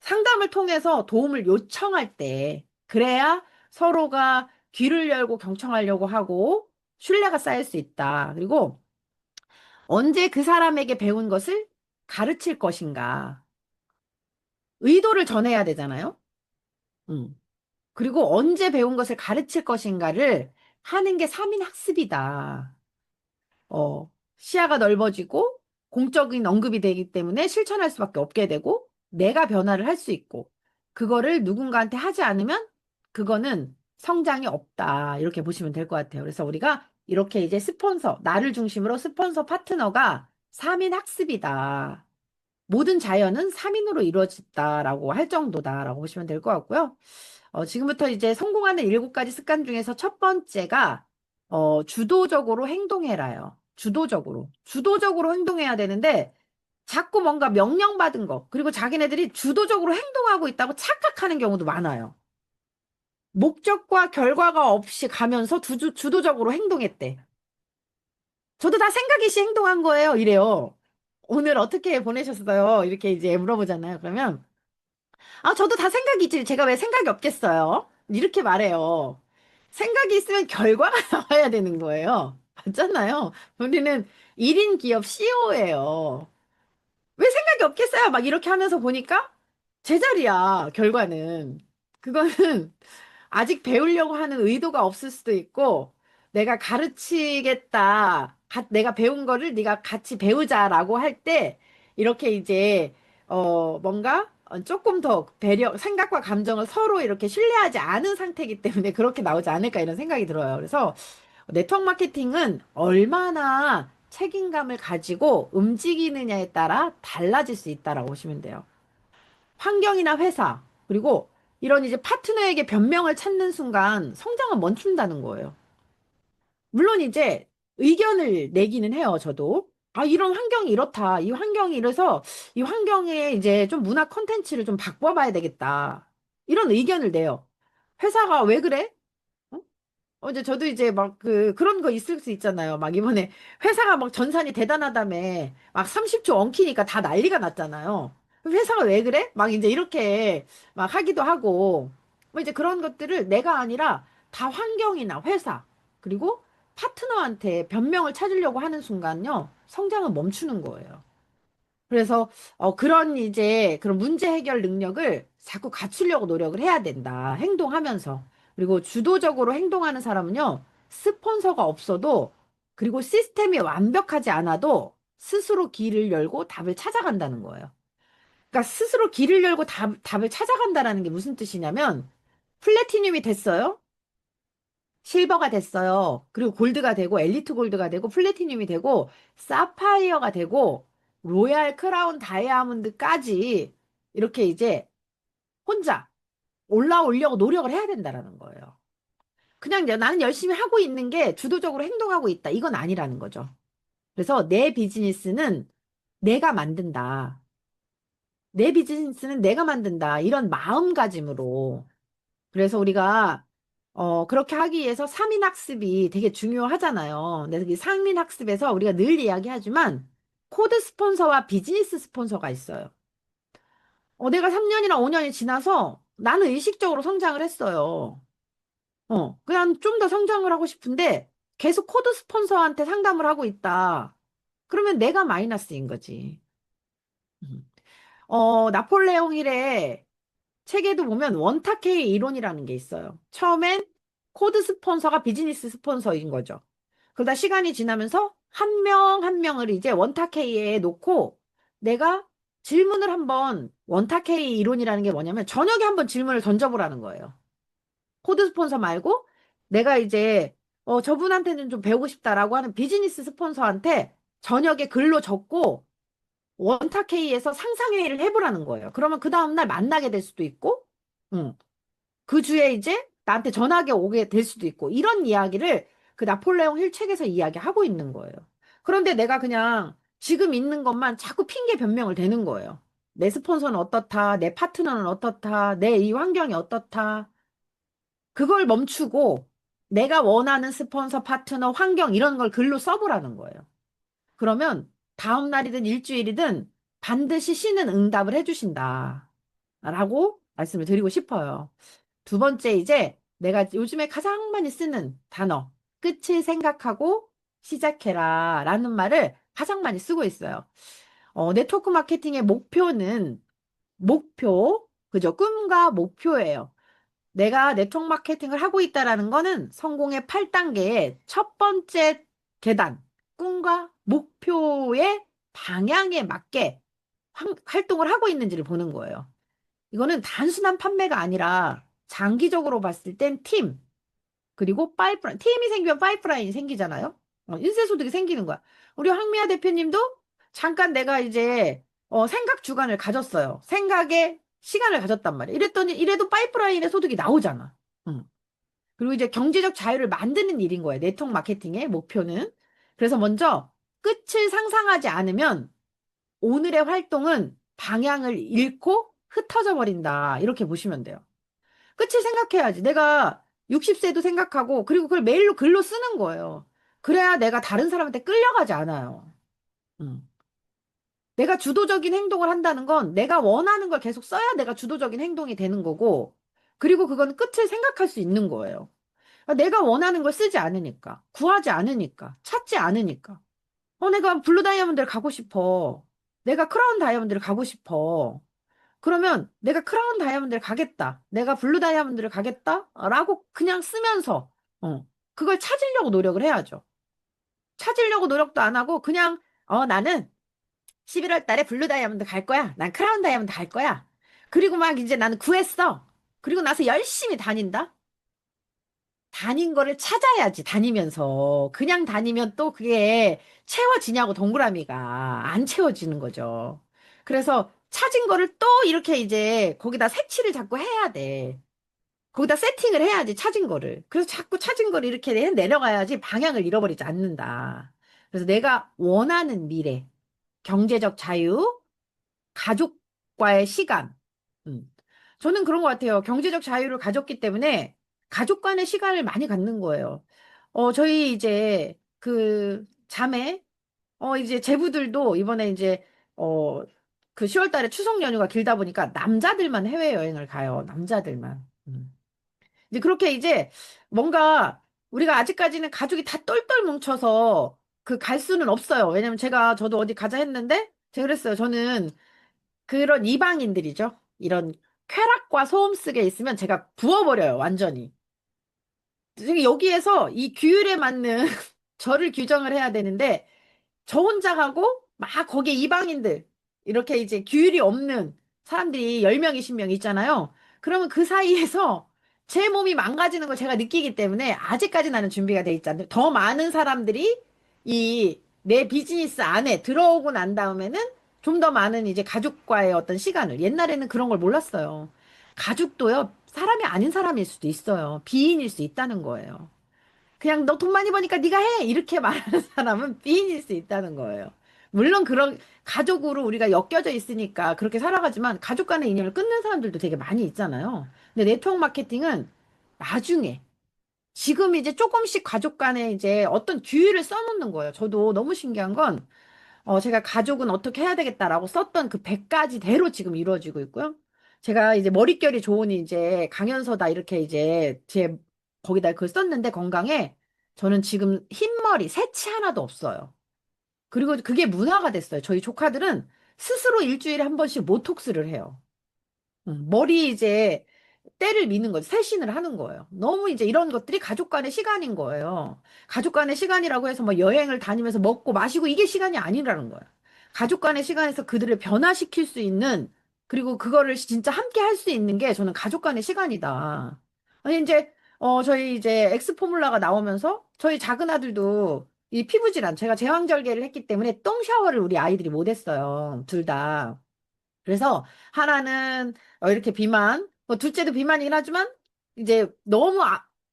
상담을 통해서 도움을 요청할 때, 그래야 서로가 귀를 열고 경청하려고 하고, 신뢰가 쌓일 수 있다. 그리고 언제 그 사람에게 배운 것을 가르칠 것인가. 의도를 전해야 되잖아요. 음. 그리고 언제 배운 것을 가르칠 것인가를 하는 게 3인 학습이다. 시야가 넓어지고 공적인 언급이 되기 때문에 실천할 수밖에 없게 되고 내가 변화를 할 수 있고 그거를 누군가한테 하지 않으면 그거는 성장이 없다. 이렇게 보시면 될 것 같아요. 그래서 우리가 이렇게 이제 나를 중심으로 스폰서 파트너가 3인 학습이다. 모든 자연은 3인으로 이루어졌다라고 할 정도다라고 보시면 될 것 같고요. 지금부터 이제 성공하는 7가지 습관 중에서 첫 번째가 주도적으로 행동해라요. 주도적으로 행동해야 되는데 자꾸 뭔가 명령받은 거 그리고 자기네들이 주도적으로 행동하고 있다고 착각하는 경우도 많아요. 목적과 결과가 없이 가면서 주도적으로 행동했대. 저도 다 생각 없이 행동한 거예요. 이래요. 오늘 어떻게 보내셨어요? 이렇게 이제 물어보잖아요. 그러면, 아, 저도 다 생각이 있지. 제가 왜 생각이 없겠어요? 이렇게 말해요. 생각이 있으면 결과가 나와야 되는 거예요. 맞잖아요. 우리는 1인 기업 CEO예요. 왜 생각이 없겠어요? 막 이렇게 하면서 보니까 제자리야, 결과는. 그거는 아직 배우려고 하는 의도가 없을 수도 있고, 내가 가르치겠다. 내가 배운 거를 네가 같이 배우자라고 할 때, 이렇게 이제, 뭔가 조금 더 생각과 감정을 서로 이렇게 신뢰하지 않은 상태이기 때문에 그렇게 나오지 않을까 이런 생각이 들어요. 그래서 네트워크 마케팅은 얼마나 책임감을 가지고 움직이느냐에 따라 달라질 수 있다라고 보시면 돼요. 환경이나 회사, 그리고 이런 이제 파트너에게 변명을 찾는 순간 성장은 멈춘다는 거예요. 물론 이제 의견을 내기는 해요, 저도. 아, 이런 환경이 이렇다. 이 환경이 이래서 이 환경에 이제 좀 문화 콘텐츠를 좀 바꿔봐야 되겠다. 이런 의견을 내요. 회사가 왜 그래? 어? 이제 저도 이제 막 그런 거 있을 수 있잖아요. 막 이번에 회사가 막 전산이 대단하다며 막 30조 엉키니까 다 난리가 났잖아요. 회사가 왜 그래? 막 이제 이렇게 막 하기도 하고 뭐 이제 그런 것들을 내가 아니라 다 환경이나 회사 그리고 파트너한테 변명을 찾으려고 하는 순간요. 성장은 멈추는 거예요. 그래서 그런 이제 그런 문제 해결 능력을 자꾸 갖추려고 노력을 해야 된다. 행동하면서. 그리고 주도적으로 행동하는 사람은요. 스폰서가 없어도 그리고 시스템이 완벽하지 않아도 스스로 길을 열고 답을 찾아간다는 거예요. 그러니까 스스로 길을 열고 답을 찾아간다라는 게 무슨 뜻이냐면 플래티늄이 됐어요. 실버가 됐어요. 그리고 골드가 되고 엘리트 골드가 되고 플래티늄이 되고 사파이어가 되고 로얄 크라운 다이아몬드까지 이렇게 이제 혼자 올라오려고 노력을 해야 된다라는 거예요. 그냥 이제 나는 열심히 하고 있는 게 주도적으로 행동하고 있다. 이건 아니라는 거죠. 그래서 내 비즈니스는 내가 만든다. 내 비즈니스는 내가 만든다. 이런 마음가짐으로 그래서 우리가 그렇게 하기 위해서 3인 학습이 되게 중요하잖아요. 근데 이 3인 학습에서 우리가 늘 이야기하지만 코드 스폰서와 비즈니스 스폰서가 있어요. 내가 3년이나 5년이 지나서 나는 의식적으로 성장을 했어요. 그냥 좀 더 성장을 하고 싶은데 계속 코드 스폰서한테 상담을 하고 있다. 그러면 내가 마이너스인 거지. 음. 나폴레옹 힐의 책에도 보면 원탁회의 이론이라는 게 있어요. 처음엔 코드 스폰서가 비즈니스 스폰서인 거죠. 그러다 시간이 지나면서 한 명 한 명을 이제 원탁회의에 놓고 내가 질문을 한번 원탁회의 이론이라는 게 뭐냐면 저녁에 한번 질문을 던져보라는 거예요. 코드 스폰서 말고 내가 이제 저분한테는 좀 배우고 싶다라고 하는 비즈니스 스폰서한테 저녁에 글로 적고 원탁회의에서 상상회의를 해보라는 거예요. 그러면 그 다음날 만나게 될 수도 있고, 응. 그 주에 이제 나한테 전화가 오게 될 수도 있고, 이런 이야기를 그 나폴레옹 힐 책에서 이야기하고 있는 거예요. 그런데 내가 그냥 지금 있는 것만 자꾸 핑계 변명을 대는 거예요. 내 스폰서는 어떻다, 내 파트너는 어떻다, 내 이 환경이 어떻다. 그걸 멈추고 내가 원하는 스폰서, 파트너, 환경 이런 걸 글로 써보라는 거예요. 그러면 다음 날이든 일주일이든 반드시 C는 응답을 해주신다. 라고 말씀을 드리고 싶어요. 두 번째, 이제 내가 요즘에 가장 많이 쓰는 단어, 끝을 생각하고 시작해라 라는 말을 가장 많이 쓰고 있어요. 네트워크 마케팅의 목표는 그죠? 꿈과 목표예요. 내가 네트워크 마케팅을 하고 있다라는 거는 성공의 8단계의 첫 번째 계단, 꿈과 목표의 방향에 맞게 활동을 하고 있는지를 보는 거예요. 이거는 단순한 판매가 아니라 장기적으로 봤을 땐 팀, 그리고 파이프라인, 팀이 생기면 파이프라인이 생기잖아요. 인쇄소득이 생기는 거야. 우리 황미아 대표님도 잠깐 내가 이제 생각 주간을 가졌어요. 생각에 시간을 가졌단 말이야. 이랬더니 이래도 파이프라인의 소득이 나오잖아. 응. 그리고 이제 경제적 자유를 만드는 일인 거예요. 네트워크 마케팅의 목표는. 그래서 먼저 끝을 상상하지 않으면 오늘의 활동은 방향을 잃고 흩어져 버린다. 이렇게 보시면 돼요. 끝을 생각해야지. 내가 60세도 생각하고, 그리고 그걸 메일로 글로 쓰는 거예요. 그래야 내가 다른 사람한테 끌려가지 않아요. 음. 내가 주도적인 행동을 한다는 건 내가 원하는 걸 계속 써야 내가 주도적인 행동이 되는 거고, 그리고 그건 끝을 생각할 수 있는 거예요. 내가 원하는 걸 쓰지 않으니까, 구하지 않으니까, 찾지 않으니까. 내가 블루 다이아몬드를 가고 싶어. 내가 크라운 다이아몬드를 가고 싶어. 그러면 내가 크라운 다이아몬드를 가겠다. 내가 블루 다이아몬드를 가겠다. 라고 그냥 쓰면서, 그걸 찾으려고 노력을 해야죠. 찾으려고 노력도 안 하고, 그냥, 나는 11월 달에 블루 다이아몬드 갈 거야. 난 크라운 다이아몬드 갈 거야. 그리고 막 이제 나는 구했어. 그리고 나서 열심히 다닌다? 다닌 거를 찾아야지, 다니면서. 그냥 다니면 또 그게 채워지냐고, 동그라미가. 안 채워지는 거죠. 그래서 찾은 거를 또 이렇게 이제 거기다 색칠을 자꾸 해야 돼. 거기다 세팅을 해야지, 찾은 거를. 그래서 자꾸 찾은 거를 이렇게 내려가야지 방향을 잃어버리지 않는다. 그래서 내가 원하는 미래, 경제적 자유, 가족과의 시간. 음. 저는 그런 것 같아요. 경제적 자유를 가졌기 때문에 가족 간의 시간을 많이 갖는 거예요. 저희 이제 그 자매, 이제 제부들도 이번에 이제, 그 10월 달에 추석 연휴가 길다 보니까 남자들만 해외여행을 가요. 남자들만. 이제 그렇게 이제 뭔가 우리가 아직까지는 가족이 다 똘똘 뭉쳐서 그 갈 수는 없어요. 왜냐면 저도 어디 가자 했는데 제가 그랬어요. 저는 그런 이방인들이죠. 이런 쾌락과 소음속에 있으면 제가 부어버려요, 완전히. 지금 여기에서 이 규율에 맞는 저를 규정을 해야 되는데, 저 혼자 가고, 막 거기에 이방인들, 이렇게 이제 규율이 없는 사람들이 10명, 20명 있잖아요. 그러면 그 사이에서 제 몸이 망가지는 걸 제가 느끼기 때문에 아직까지 나는 준비가 돼 있잖아요. 더 많은 사람들이 이 내 비즈니스 안에 들어오고 난 다음에는 좀 더 많은 이제 가족과의 어떤 시간을, 옛날에는 그런 걸 몰랐어요. 가족도요, 사람이 아닌 사람일 수도 있어요. 비인일 수 있다는 거예요. 그냥 너 돈 많이 버니까 네가 해! 이렇게 말하는 사람은 삐인일 수 있다는 거예요. 물론 그런 가족으로 우리가 엮여져 있으니까 그렇게 살아가지만 가족 간의 인연을 끊는 사람들도 되게 많이 있잖아요. 근데 네트워크 마케팅은 나중에 지금 이제 조금씩 가족 간에 이제 어떤 규율을 써놓는 거예요. 저도 너무 신기한 건 제가 가족은 어떻게 해야 되겠다라고 썼던 그 100가지대로 지금 이루어지고 있고요. 제가 이제 머릿결이 좋으니 이제 강연서다 이렇게 이제 거기다 그걸 썼는데 건강에 저는 지금 흰머리, 새치 하나도 없어요. 그리고 그게 문화가 됐어요. 저희 조카들은 스스로 일주일에 한 번씩 보톡스를 해요. 머리 이제 때를 미는 거죠. 세신을 하는 거예요. 너무 이제 이런 것들이 가족 간의 시간인 거예요. 가족 간의 시간이라고 해서 뭐 여행을 다니면서 먹고 마시고 이게 시간이 아니라는 거예요. 가족 간의 시간에서 그들을 변화시킬 수 있는, 그리고 그거를 진짜 함께 할 수 있는 게 저는 가족 간의 시간이다. 아니 이제 저희 이제 엑스 포뮬라가 나오면서 저희 작은 아들도 이 피부 질환, 제가 제왕절개를 했기 때문에 똥 샤워를 우리 아이들이 못 했어요. 둘 다. 그래서 하나는 이렇게 비만, 둘째도 비만이긴 하지만 이제 너무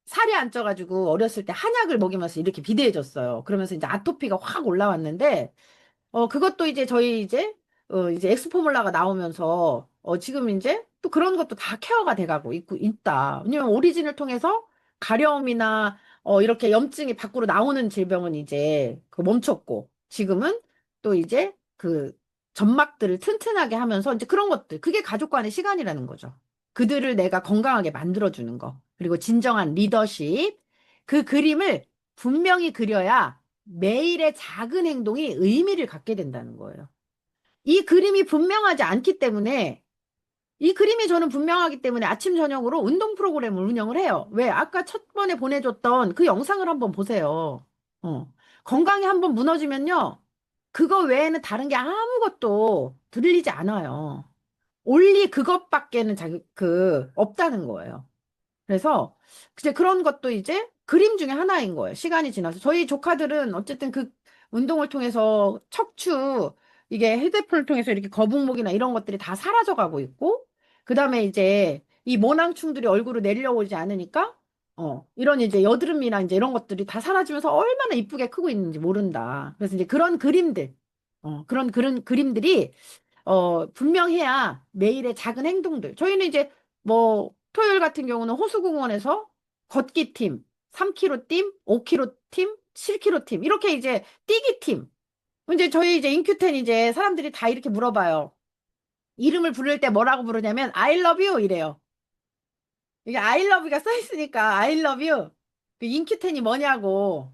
살이 안 쪄가지고 어렸을 때 한약을 먹이면서 이렇게 비대해졌어요. 그러면서 이제 아토피가 확 올라왔는데 그것도 이제 저희 이제 엑스포뮬라가 나오면서, 지금 이제 또 그런 것도 다 케어가 돼가고 있다. 왜냐면 오리진을 통해서 가려움이나, 이렇게 염증이 밖으로 나오는 질병은 이제 그 멈췄고, 지금은 또 이제 그 점막들을 튼튼하게 하면서 이제 그런 것들, 그게 가족 간의 시간이라는 거죠. 그들을 내가 건강하게 만들어주는 거. 그리고 진정한 리더십. 그 그림을 분명히 그려야 매일의 작은 행동이 의미를 갖게 된다는 거예요. 이 그림이 분명하지 않기 때문에, 이 그림이 저는 분명하기 때문에 아침, 저녁으로 운동 프로그램을 운영을 해요. 왜? 아까 첫 번에 보내줬던 그 영상을 한번 보세요. 건강이 한번 무너지면요. 그거 외에는 다른 게 아무것도 들리지 않아요. 올리 그것밖에는 없다는 거예요. 그래서 이제 그런 것도 이제 그림 중에 하나인 거예요. 시간이 지나서. 저희 조카들은 어쨌든 그 운동을 통해서 척추, 이게 휴대폰을 통해서 이렇게 거북목이나 이런 것들이 다 사라져 가고 있고, 그 다음에 이제 이 모낭충들이 얼굴로 내려오지 않으니까, 이런 이제 여드름이나 이제 이런 것들이 다 사라지면서 얼마나 이쁘게 크고 있는지 모른다. 그래서 이제 그런 그림들, 그런 그림들이 분명해야 매일의 작은 행동들. 저희는 이제 뭐 토요일 같은 경우는 호수공원에서 걷기 팀, 3km 팀, 5km 팀, 7km 팀, 이렇게 이제 뛰기 팀. 이제 저희 이제 인큐텐 이제 사람들이 다 이렇게 물어봐요. 이름을 부를 때 뭐라고 부르냐면 I love you 이래요. 이게 I love you가 써 있으니까 I love you. 그 인큐텐이 뭐냐고.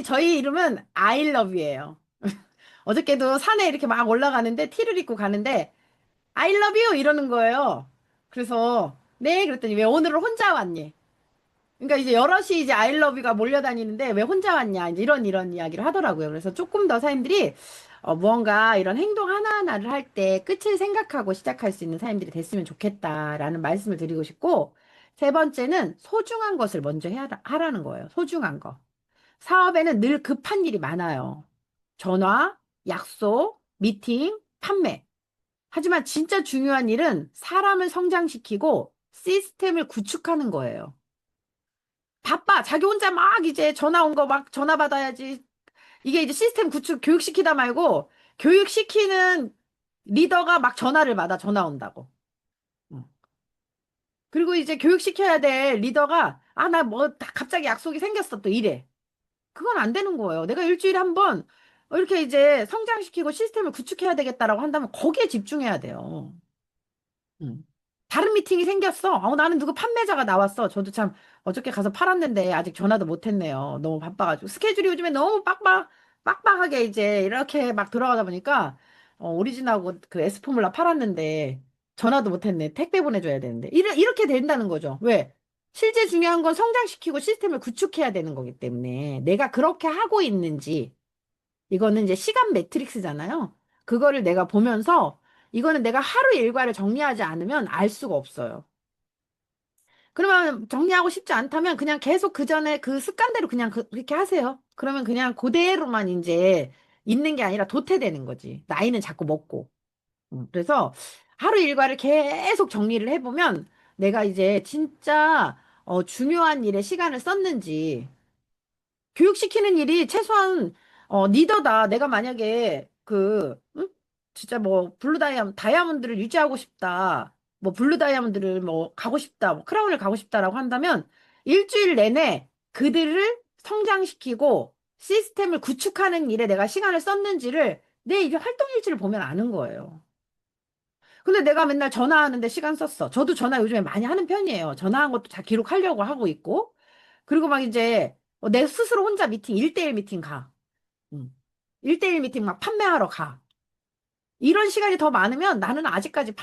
저희 이름은 I love you예요. 어저께도 산에 이렇게 막 올라가는데 티를 입고 가는데 I love you 이러는 거예요. 그래서 네 그랬더니 왜 오늘은 혼자 왔니? 그러니까 이제 여럿이 이제 I love you가 몰려다니는데 왜 혼자 왔냐 이제 이런 이야기를 하더라고요. 그래서 조금 더 사람들이 무언가 이런 행동 하나하나를 할 때 끝을 생각하고 시작할 수 있는 사람들이 됐으면 좋겠다라는 말씀을 드리고 싶고 세 번째는 소중한 것을 먼저 하라는 거예요. 소중한 거. 사업에는 늘 급한 일이 많아요. 전화, 약속, 미팅, 판매. 하지만 진짜 중요한 일은 사람을 성장시키고 시스템을 구축하는 거예요. 바빠. 자기 혼자 막 이제 전화 온 거 막 전화 받아야지. 이게 이제 시스템 구축 교육시키다 말고 교육시키는 리더가 막 전화를 받아 전화 온다고. 응. 그리고 이제 교육시켜야 될 리더가 아, 나 뭐 갑자기 약속이 생겼어 또 이래. 그건 안 되는 거예요. 내가 일주일에 한 번 이렇게 이제 성장시키고 시스템을 구축해야 되겠다라고 한다면 거기에 집중해야 돼요. 음. 다른 미팅이 생겼어. 나는 누구 판매자가 나왔어. 저도 참 어저께 가서 팔았는데 아직 전화도 못 했네요. 너무 바빠가지고. 스케줄이 요즘에 너무 빡빡하게 이제 이렇게 막 들어가다 보니까 오리진하고 그 에스포뮬라 팔았는데 전화도 못 했네. 택배 보내줘야 되는데. 이렇게 된다는 거죠. 왜? 실제 중요한 건 성장시키고 시스템을 구축해야 되는 거기 때문에 내가 그렇게 하고 있는지 이거는 이제 시간 매트릭스잖아요. 그거를 내가 보면서 이거는 내가 하루 일과를 정리하지 않으면 알 수가 없어요. 그러면 정리하고 싶지 않다면 그냥 계속 그 전에 그 습관대로 그냥 그렇게 하세요. 그러면 그냥 그대로만 이제 있는 게 아니라 도태되는 거지. 나이는 자꾸 먹고. 그래서 하루 일과를 계속 정리를 해보면 내가 이제 진짜 중요한 일에 시간을 썼는지 교육시키는 일이 최소한 리더다. 내가 만약에 응? 진짜 뭐 다이아몬드를 유지하고 싶다. 뭐 블루 다이아몬드를 뭐 가고 싶다. 뭐 크라운을 가고 싶다라고 한다면 일주일 내내 그들을 성장시키고 시스템을 구축하는 일에 내가 시간을 썼는지를 내 이게 활동 일지를 보면 아는 거예요. 근데 내가 맨날 전화하는데 시간 썼어. 저도 전화 요즘에 많이 하는 편이에요. 전화한 것도 다 기록하려고 하고 있고. 그리고 막 이제 내 스스로 혼자 미팅, 1대1 미팅 가. 응. 1대1 미팅 막 판매하러 가. 이런 시간이 더 많으면 나는 아직까지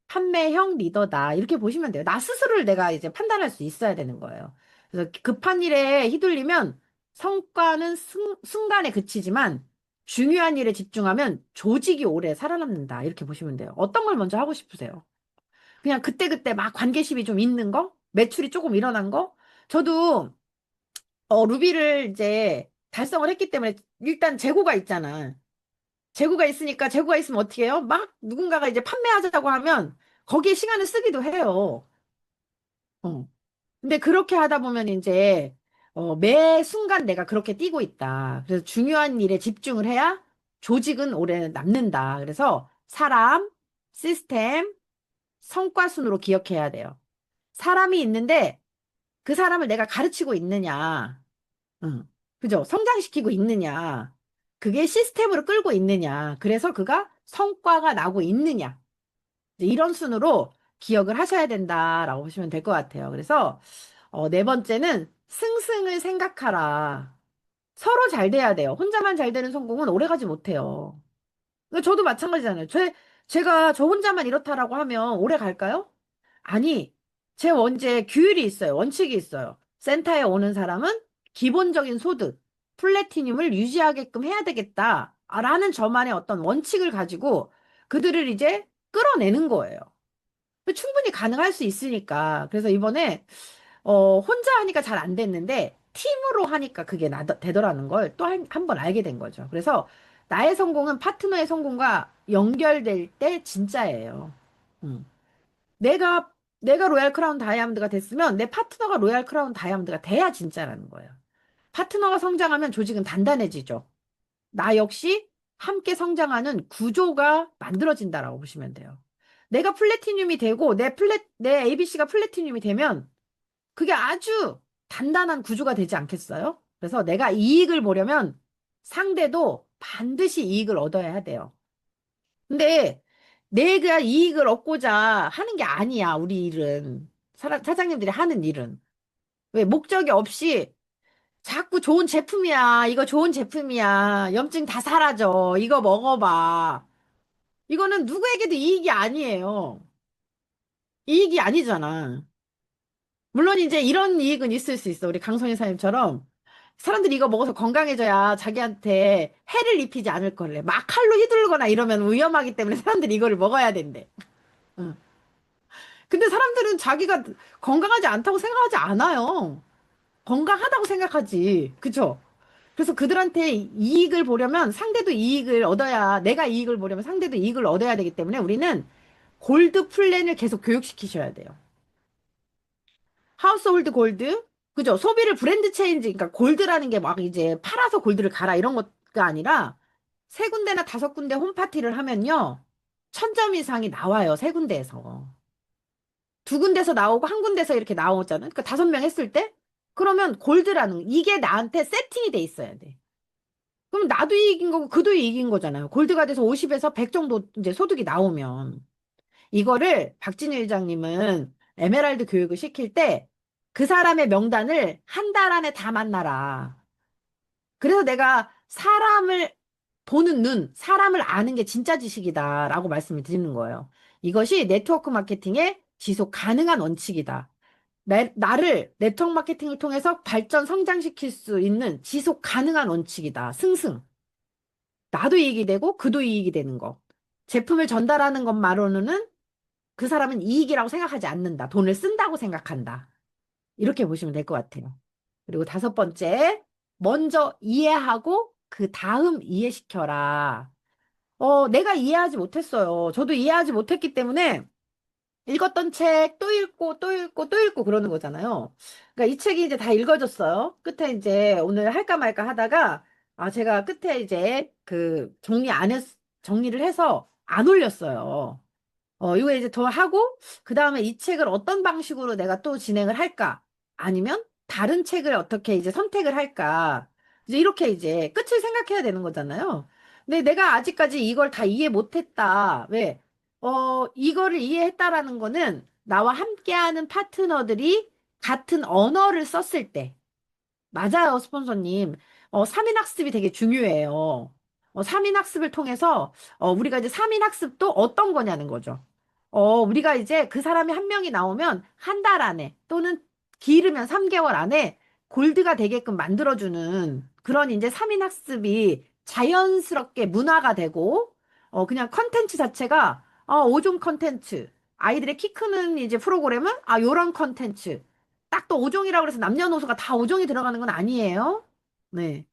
판매형 리더다. 이렇게 보시면 돼요. 나 스스로를 내가 이제 판단할 수 있어야 되는 거예요. 그래서 급한 일에 휘둘리면 성과는 순간에 그치지만 중요한 일에 집중하면 조직이 오래 살아남는다. 이렇게 보시면 돼요. 어떤 걸 먼저 하고 싶으세요? 그냥 그때그때 막 관계심이 좀 있는 거? 매출이 조금 일어난 거? 저도 루비를 이제 달성을 했기 때문에 일단 재고가 있잖아. 재고가 있으니까 재고가 있으면 어떻게 해요? 막 누군가가 이제 판매하자고 하면 거기에 시간을 쓰기도 해요. 어. 근데 그렇게 하다 보면 이제 매 순간 내가 그렇게 뛰고 있다. 그래서 중요한 일에 집중을 해야 조직은 오래 남는다. 그래서 사람, 시스템, 성과 순으로 기억해야 돼요. 사람이 있는데 그 사람을 내가 가르치고 있느냐. 응. 그죠? 성장시키고 있느냐. 그게 시스템으로 끌고 있느냐. 그래서 그가 성과가 나고 있느냐. 이제 이런 순으로 기억을 하셔야 된다라고 보시면 될 것 같아요. 그래서 네 번째는 승승을 생각하라. 서로 잘 돼야 돼요. 혼자만 잘 되는 성공은 오래가지 못해요. 저도 마찬가지잖아요. 제가 저 혼자만 이렇다라고 하면 오래 갈까요? 아니, 제 규율이 있어요. 원칙이 있어요. 센터에 오는 사람은 기본적인 소득, 플래티늄을 유지하게끔 해야 되겠다. 라는 저만의 어떤 원칙을 가지고 그들을 이제 끌어내는 거예요. 충분히 가능할 수 있으니까. 그래서 이번에, 혼자 하니까 잘 안 됐는데, 팀으로 하니까 그게 되더라는 걸 또 한 번 알게 된 거죠. 그래서 나의 성공은 파트너의 성공과 연결될 때 진짜예요. 음. 내가 로얄 크라운 다이아몬드가 됐으면 내 파트너가 로얄 크라운 다이아몬드가 돼야 진짜라는 거예요. 파트너가 성장하면 조직은 단단해지죠. 나 역시 함께 성장하는 구조가 만들어진다라고 보시면 돼요. 내가 플래티늄이 되고 내 ABC가 플래티늄이 되면 그게 아주 단단한 구조가 되지 않겠어요? 그래서 내가 이익을 보려면 상대도 반드시 이익을 얻어야 돼요. 근데 내가 이익을 얻고자 하는 게 아니야, 우리 일은. 사장님들이 하는 일은. 왜? 목적이 없이 자꾸 좋은 제품이야. 이거 좋은 제품이야. 염증 다 사라져. 이거 먹어봐. 이거는 누구에게도 이익이 아니에요. 이익이 아니잖아. 물론 이제 이런 이익은 있을 수 있어. 우리 강성희 사님처럼 사람들이 이거 먹어서 건강해져야 자기한테 해를 입히지 않을 거래. 막 칼로 휘둘거나 이러면 위험하기 때문에 사람들이 이거를 먹어야 된대. 응. 근데 사람들은 자기가 건강하지 않다고 생각하지 않아요. 건강하다고 생각하지. 그쵸? 그래서 그들한테 이익을 보려면 상대도 이익을 얻어야, 내가 이익을 보려면 상대도 이익을 얻어야 되기 때문에 우리는 골드 플랜을 계속 교육시키셔야 돼요. 하우스홀드 골드? 그죠? 소비를 브랜드 체인지, 그러니까 골드라는 게 막 이제 팔아서 골드를 가라 이런 것가 아니라 세 군데나 다섯 군데 홈파티를 하면요. 1000점 이상이 나와요. 세 군데에서. 두 군데서 나오고 한 군데서 이렇게 나오잖아요. 그러니까 5명 했을 때? 그러면 골드라는, 이게 나한테 세팅이 돼 있어야 돼. 그럼 나도 이긴 거고 그도 이긴 거잖아요. 골드가 돼서 50에서 100 정도 이제 소득이 나오면. 이거를 박진희 회장님은 에메랄드 교육을 시킬 때 그 사람의 명단을 한 달 안에 다 만나라. 그래서 내가 사람을 보는 눈, 사람을 아는 게 진짜 지식이다라고 말씀을 드리는 거예요. 이것이 네트워크 마케팅의 지속 가능한 원칙이다. 나를 네트워크 마케팅을 통해서 발전, 성장시킬 수 있는 지속 가능한 원칙이다. 승승. 나도 이익이 되고 그도 이익이 되는 거. 제품을 전달하는 것만으로는 그 사람은 이익이라고 생각하지 않는다. 돈을 쓴다고 생각한다. 이렇게 보시면 될 것 같아요. 그리고 다섯 번째, 먼저 이해하고 그 다음 이해시켜라. 내가 이해하지 못했어요. 저도 이해하지 못했기 때문에 읽었던 책 또 읽고 또 읽고 또 읽고 그러는 거잖아요. 그러니까 이 책이 이제 다 읽어졌어요. 끝에 이제 오늘 할까 말까 하다가 제가 끝에 이제 그 정리를 해서 안 올렸어요. 이거 이제 더 하고, 그 다음에 이 책을 어떤 방식으로 내가 또 진행을 할까? 아니면 다른 책을 어떻게 이제 선택을 할까? 이제 이렇게 이제 끝을 생각해야 되는 거잖아요. 근데 내가 아직까지 이걸 다 이해 못했다. 왜? 이거를 이해했다라는 거는 나와 함께하는 파트너들이 같은 언어를 썼을 때, 맞아요, 스폰서님. 3인 학습이 되게 중요해요. 3인 학습을 통해서, 우리가 이제 3인 학습도 어떤 거냐는 거죠. 우리가 이제 그 사람이 한 명이 나오면 한 달 안에 또는 길으면 3개월 안에 골드가 되게끔 만들어주는 그런 이제 3인 학습이 자연스럽게 문화가 되고, 그냥 컨텐츠 자체가, 5종 컨텐츠. 아이들의 키 크는 이제 프로그램은, 요런 컨텐츠. 딱 또 5종이라고 해서 남녀노소가 다 5종이 들어가는 건 아니에요. 네.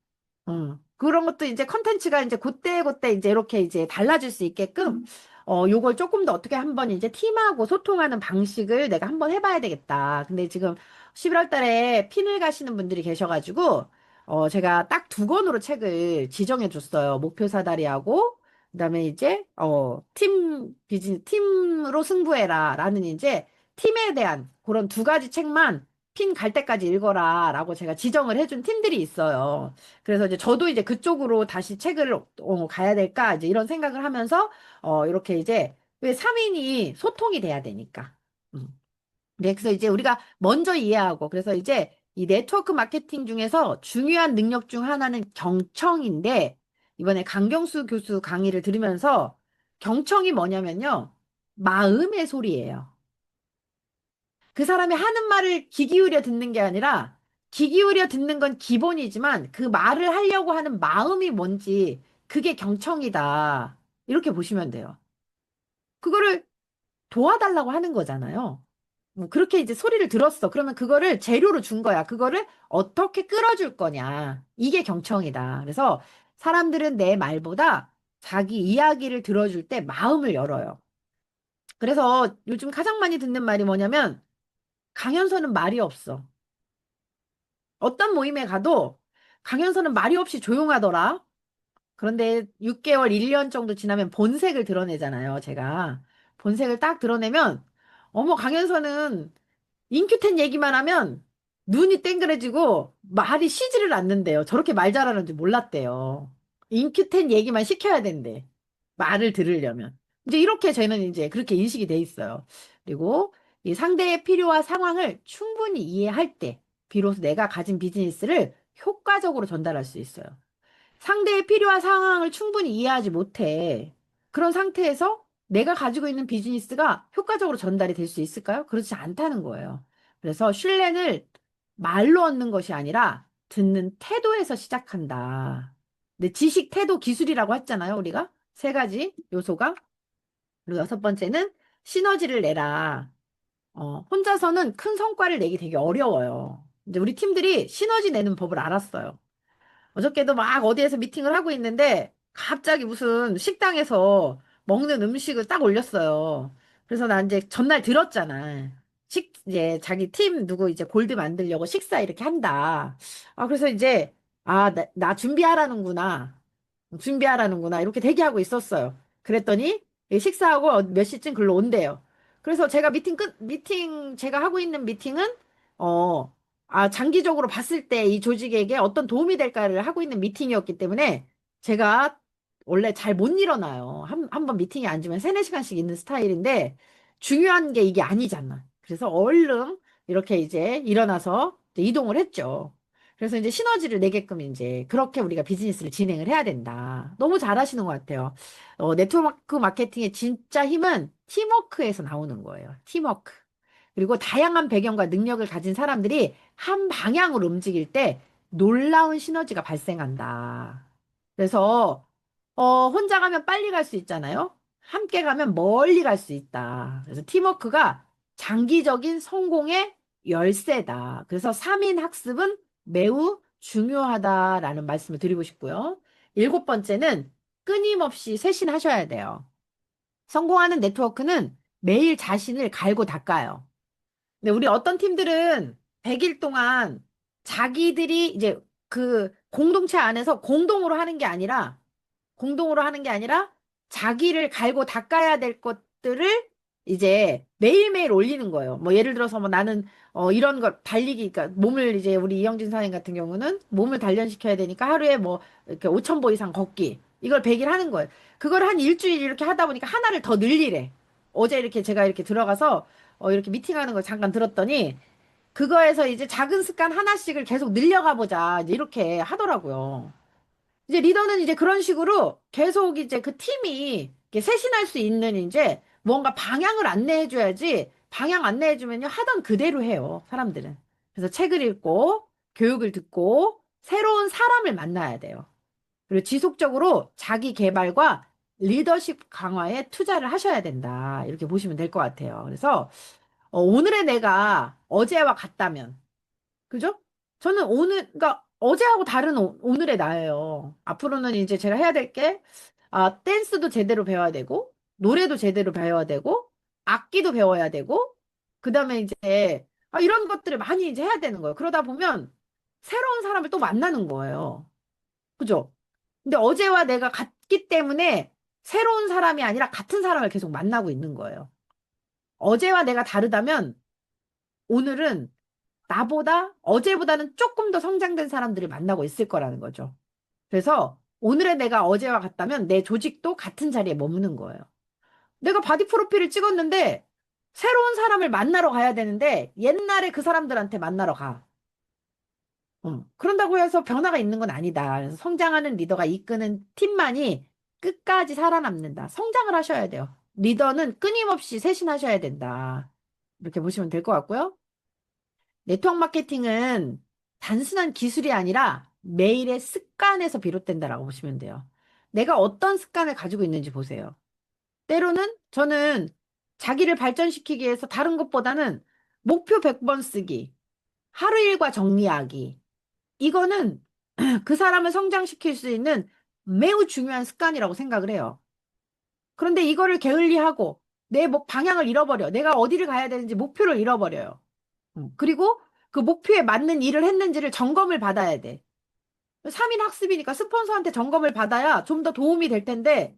그런 것도 이제 컨텐츠가 이제 그때 이제 이렇게 이제 달라질 수 있게끔, 요걸 조금 더 어떻게 한번 이제 팀하고 소통하는 방식을 내가 한번 해봐야 되겠다. 근데 지금 11월 달에 핀을 가시는 분들이 계셔가지고, 제가 딱 2권으로 책을 지정해 줬어요. 목표 사다리하고, 그다음에 이제, 팀으로 승부해라. 라는 이제 팀에 대한 그런 2가지 책만 핀 갈 때까지 읽어라. 라고 제가 지정을 해준 팀들이 있어요. 그래서 이제 저도 이제 그쪽으로 다시 책을 가야 될까 이제 이런 생각을 하면서 이렇게 이제 왜 3인이 소통이 돼야 되니까. 음. 네, 그래서 이제 우리가 먼저 이해하고 그래서 이제 이 네트워크 마케팅 중에서 중요한 능력 중 하나는 경청인데 이번에 강경수 교수 강의를 들으면서 경청이 뭐냐면요. 마음의 소리예요. 그 사람이 하는 말을 귀 기울여 듣는 게 아니라 귀 기울여 듣는 건 기본이지만 그 말을 하려고 하는 마음이 뭔지 그게 경청이다. 이렇게 보시면 돼요. 그거를 도와달라고 하는 거잖아요. 그렇게 이제 소리를 들었어. 그러면 그거를 재료로 준 거야. 그거를 어떻게 끌어줄 거냐. 이게 경청이다. 그래서 사람들은 내 말보다 자기 이야기를 들어줄 때 마음을 열어요. 그래서 요즘 가장 많이 듣는 말이 뭐냐면 강연서는 말이 없어. 어떤 모임에 가도 강연서는 말이 없이 조용하더라. 그런데 6개월, 1년 정도 지나면 본색을 드러내잖아요, 제가. 본색을 딱 드러내면, 어머, 강연서는 인큐텐 얘기만 하면 눈이 땡그레지고 말이 쉬지를 않는데요. 저렇게 말 잘하는 줄 몰랐대요. 인큐텐 얘기만 시켜야 된대. 말을 들으려면. 이제 이렇게 저희는 이제 그렇게 인식이 돼 있어요. 그리고 이 상대의 필요와 상황을 충분히 이해할 때, 비로소 내가 가진 비즈니스를 효과적으로 전달할 수 있어요. 상대의 필요와 상황을 충분히 이해하지 못해. 그런 상태에서 내가 가지고 있는 비즈니스가 효과적으로 전달이 될 수 있을까요? 그렇지 않다는 거예요. 그래서 신뢰는 말로 얻는 것이 아니라 듣는 태도에서 시작한다. 근데 지식, 태도, 기술이라고 했잖아요, 우리가. 세 가지 요소가. 그리고 여섯 번째는 시너지를 내라. 혼자서는 큰 성과를 내기 되게 어려워요. 이제 우리 팀들이 시너지 내는 법을 알았어요. 어저께도 막 어디에서 미팅을 하고 있는데 갑자기 무슨 식당에서 먹는 음식을 딱 올렸어요. 그래서 나 이제 전날 들었잖아. 이제 자기 팀 누구 이제 골드 만들려고 식사 이렇게 한다. 그래서 이제, 나 준비하라는구나. 준비하라는구나. 이렇게 대기하고 있었어요. 그랬더니 이 식사하고 몇 시쯤 글로 온대요. 그래서 제가 제가 하고 있는 미팅은, 어, 장기적으로 봤을 때 이 조직에게 어떤 도움이 될까를 하고 있는 미팅이었기 때문에 제가 원래 잘 못 일어나요. 한 번 미팅에 앉으면 3, 4시간씩 있는 스타일인데 중요한 게 이게 아니잖아. 그래서 얼른 이렇게 이제 일어나서 이제 이동을 했죠. 그래서 이제 시너지를 내게끔 이제 그렇게 우리가 비즈니스를 진행을 해야 된다. 너무 잘하시는 것 같아요. 네트워크 마케팅의 진짜 힘은 팀워크에서 나오는 거예요. 팀워크. 그리고 다양한 배경과 능력을 가진 사람들이 한 방향으로 움직일 때 놀라운 시너지가 발생한다. 그래서 혼자 가면 빨리 갈 수 있잖아요. 함께 가면 멀리 갈 수 있다. 그래서 팀워크가 장기적인 성공의 열쇠다. 그래서 3인 학습은 매우 중요하다라는 말씀을 드리고 싶고요. 일곱 번째는 끊임없이 쇄신하셔야 돼요. 성공하는 네트워크는 매일 자신을 갈고 닦아요. 근데 우리 어떤 팀들은 100일 동안 자기들이 이제 그 공동체 안에서 공동으로 하는 게 아니라 자기를 갈고 닦아야 될 것들을 이제 매일매일 올리는 거예요. 뭐 예를 들어서 뭐 나는 이런 거 달리기, 그러니까 몸을 이제 우리 이영진 사장님 같은 경우는 몸을 단련시켜야 되니까 하루에 뭐 이렇게 5,000보 이상 걷기. 이걸 100일 하는 거예요. 그걸 한 일주일 이렇게 하다 보니까 하나를 더 늘리래. 어제 이렇게 제가 이렇게 들어가서 이렇게 미팅하는 걸 잠깐 들었더니 그거에서 이제 작은 습관 하나씩을 계속 늘려가 보자. 이제 이렇게 하더라고요. 이제 리더는 이제 그런 식으로 계속 이제 그 팀이 이렇게 쇄신할 수 있는 이제 뭔가 방향을 안내해줘야지 방향 안내해주면요 하던 그대로 해요, 사람들은. 그래서 책을 읽고 교육을 듣고 새로운 사람을 만나야 돼요. 그리고 지속적으로 자기 개발과 리더십 강화에 투자를 하셔야 된다. 이렇게 보시면 될 것 같아요. 그래서 오늘의 내가 어제와 같다면, 그죠? 저는 그러니까 어제하고 다른 오늘의 나예요. 앞으로는 이제 제가 해야 될 게, 댄스도 제대로 배워야 되고, 노래도 제대로 배워야 되고, 악기도 배워야 되고, 그 다음에 이제, 이런 것들을 많이 이제 해야 되는 거예요. 그러다 보면 새로운 사람을 또 만나는 거예요. 그죠? 근데 어제와 내가 같기 때문에 새로운 사람이 아니라 같은 사람을 계속 만나고 있는 거예요. 어제와 내가 다르다면 오늘은 나보다 어제보다는 조금 더 성장된 사람들을 만나고 있을 거라는 거죠. 그래서 오늘의 내가 어제와 같다면 내 조직도 같은 자리에 머무는 거예요. 내가 바디 프로필을 찍었는데 새로운 사람을 만나러 가야 되는데 옛날에 그 사람들한테 만나러 가. 그런다고 해서 변화가 있는 건 아니다. 그래서 성장하는 리더가 이끄는 팀만이 끝까지 살아남는다. 성장을 하셔야 돼요. 리더는 끊임없이 쇄신하셔야 된다. 이렇게 보시면 될 것 같고요. 네트워크 마케팅은 단순한 기술이 아니라 매일의 습관에서 비롯된다라고 보시면 돼요. 내가 어떤 습관을 가지고 있는지 보세요. 때로는 저는 자기를 발전시키기 위해서 다른 것보다는 목표 100번 쓰기, 하루 일과 정리하기, 이거는 그 사람을 성장시킬 수 있는 매우 중요한 습관이라고 생각을 해요. 그런데 이거를 게을리하고 내 방향을 잃어버려. 내가 어디를 가야 되는지 목표를 잃어버려요. 그리고 그 목표에 맞는 일을 했는지를 점검을 받아야 돼. 3인 학습이니까 스폰서한테 점검을 받아야 좀 더 도움이 될 텐데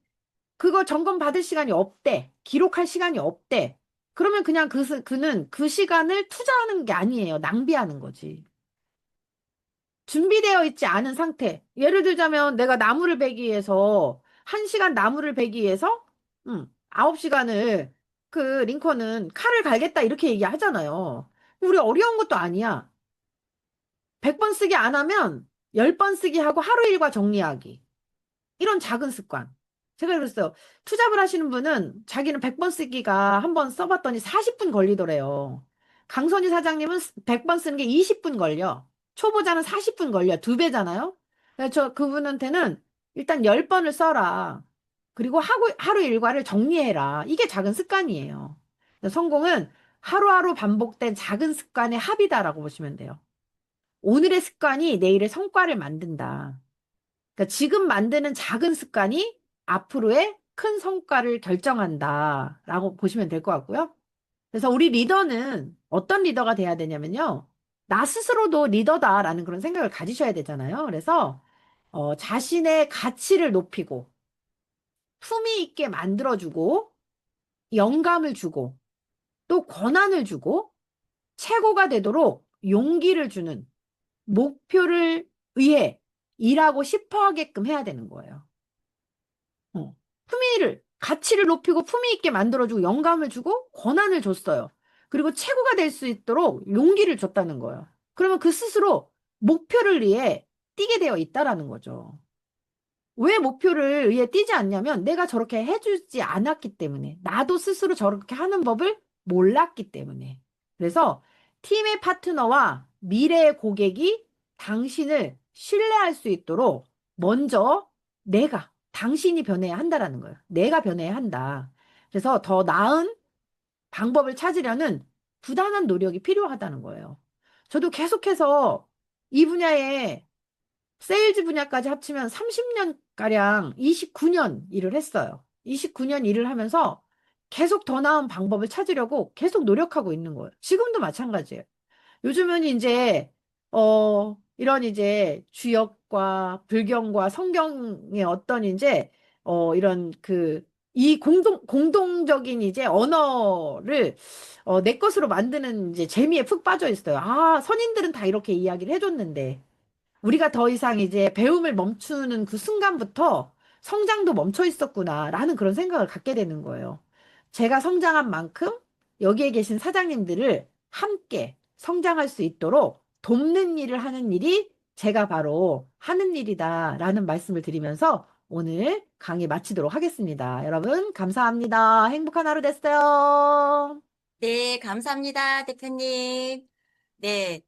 그거 점검 받을 시간이 없대. 기록할 시간이 없대. 그러면 그냥 그는 그 시간을 투자하는 게 아니에요. 낭비하는 거지. 준비되어 있지 않은 상태. 예를 들자면 내가 나무를 베기 위해서 1시간 나무를 베기 위해서 9시간을 그 링컨은 칼을 갈겠다 이렇게 얘기하잖아요. 우리 어려운 것도 아니야. 100번 쓰기 안 하면 10번 쓰기 하고 하루 일과 정리하기. 이런 작은 습관. 제가 그랬어요. 투잡을 하시는 분은 자기는 100번 쓰기가 한 번 써봤더니 40분 걸리더래요. 강선희 사장님은 100번 쓰는 게 20분 걸려. 초보자는 40분 걸려. 2배잖아요. 그래서 그분한테는 일단 10번을 써라. 그리고 하루 일과를 정리해라. 이게 작은 습관이에요. 성공은 하루하루 반복된 작은 습관의 합이다라고 보시면 돼요. 오늘의 습관이 내일의 성과를 만든다. 그러니까 지금 만드는 작은 습관이 앞으로의 큰 성과를 결정한다라고 보시면 될 것 같고요. 그래서 우리 리더는 어떤 리더가 돼야 되냐면요. 나 스스로도 리더다라는 그런 생각을 가지셔야 되잖아요. 그래서 자신의 가치를 높이고 품위 있게 만들어주고 영감을 주고 또 권한을 주고 최고가 되도록 용기를 주는 목표를 위해 일하고 싶어 하게끔 해야 되는 거예요. 가치를 높이고 품위 있게 만들어주고 영감을 주고 권한을 줬어요. 그리고 최고가 될 수 있도록 용기를 줬다는 거예요. 그러면 그 스스로 목표를 위해 뛰게 되어 있다라는 거죠. 왜 목표를 위해 뛰지 않냐면 내가 저렇게 해주지 않았기 때문에 나도 스스로 저렇게 하는 법을 몰랐기 때문에 그래서 팀의 파트너와 미래의 고객이 당신을 신뢰할 수 있도록 먼저 당신이 변해야 한다라는 거예요. 내가 변해야 한다. 그래서 더 나은 방법을 찾으려는 부단한 노력이 필요하다는 거예요. 저도 계속해서 이 분야에 세일즈 분야까지 합치면 30년가량 29년 일을 했어요. 29년 일을 하면서 계속 더 나은 방법을 찾으려고 계속 노력하고 있는 거예요. 지금도 마찬가지예요. 요즘은 이제, 이런 이제 주역과 불경과 성경의 어떤 이제, 이런 이 공동적인 이제 언어를, 내 것으로 만드는 이제 재미에 푹 빠져 있어요. 아, 선인들은 다 이렇게 이야기를 해줬는데. 우리가 더 이상 이제 배움을 멈추는 그 순간부터 성장도 멈춰 있었구나라는 그런 생각을 갖게 되는 거예요. 제가 성장한 만큼 여기에 계신 사장님들을 함께 성장할 수 있도록 돕는 일을 하는 일이 제가 바로 하는 일이다라는 말씀을 드리면서 오늘 강의 마치도록 하겠습니다. 여러분, 감사합니다. 행복한 하루 됐어요. 네, 감사합니다, 대표님. 네,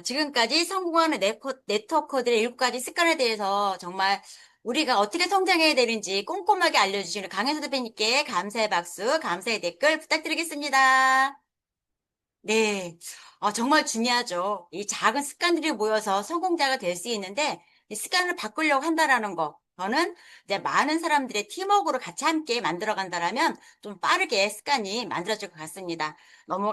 지금까지 성공하는 네트워커들의 7가지 습관에 대해서 정말 우리가 어떻게 성장해야 되는지 꼼꼼하게 알려주시는 강혜수 대표님께 감사의 박수, 감사의 댓글 부탁드리겠습니다. 네, 정말 중요하죠. 이 작은 습관들이 모여서 성공자가 될 수 있는데, 이 습관을 바꾸려고 한다라는 거. 저는 이제 많은 사람들의 팀워크로 같이 함께 만들어 간다라면 좀 빠르게 습관이 만들어질 것 같습니다. 너무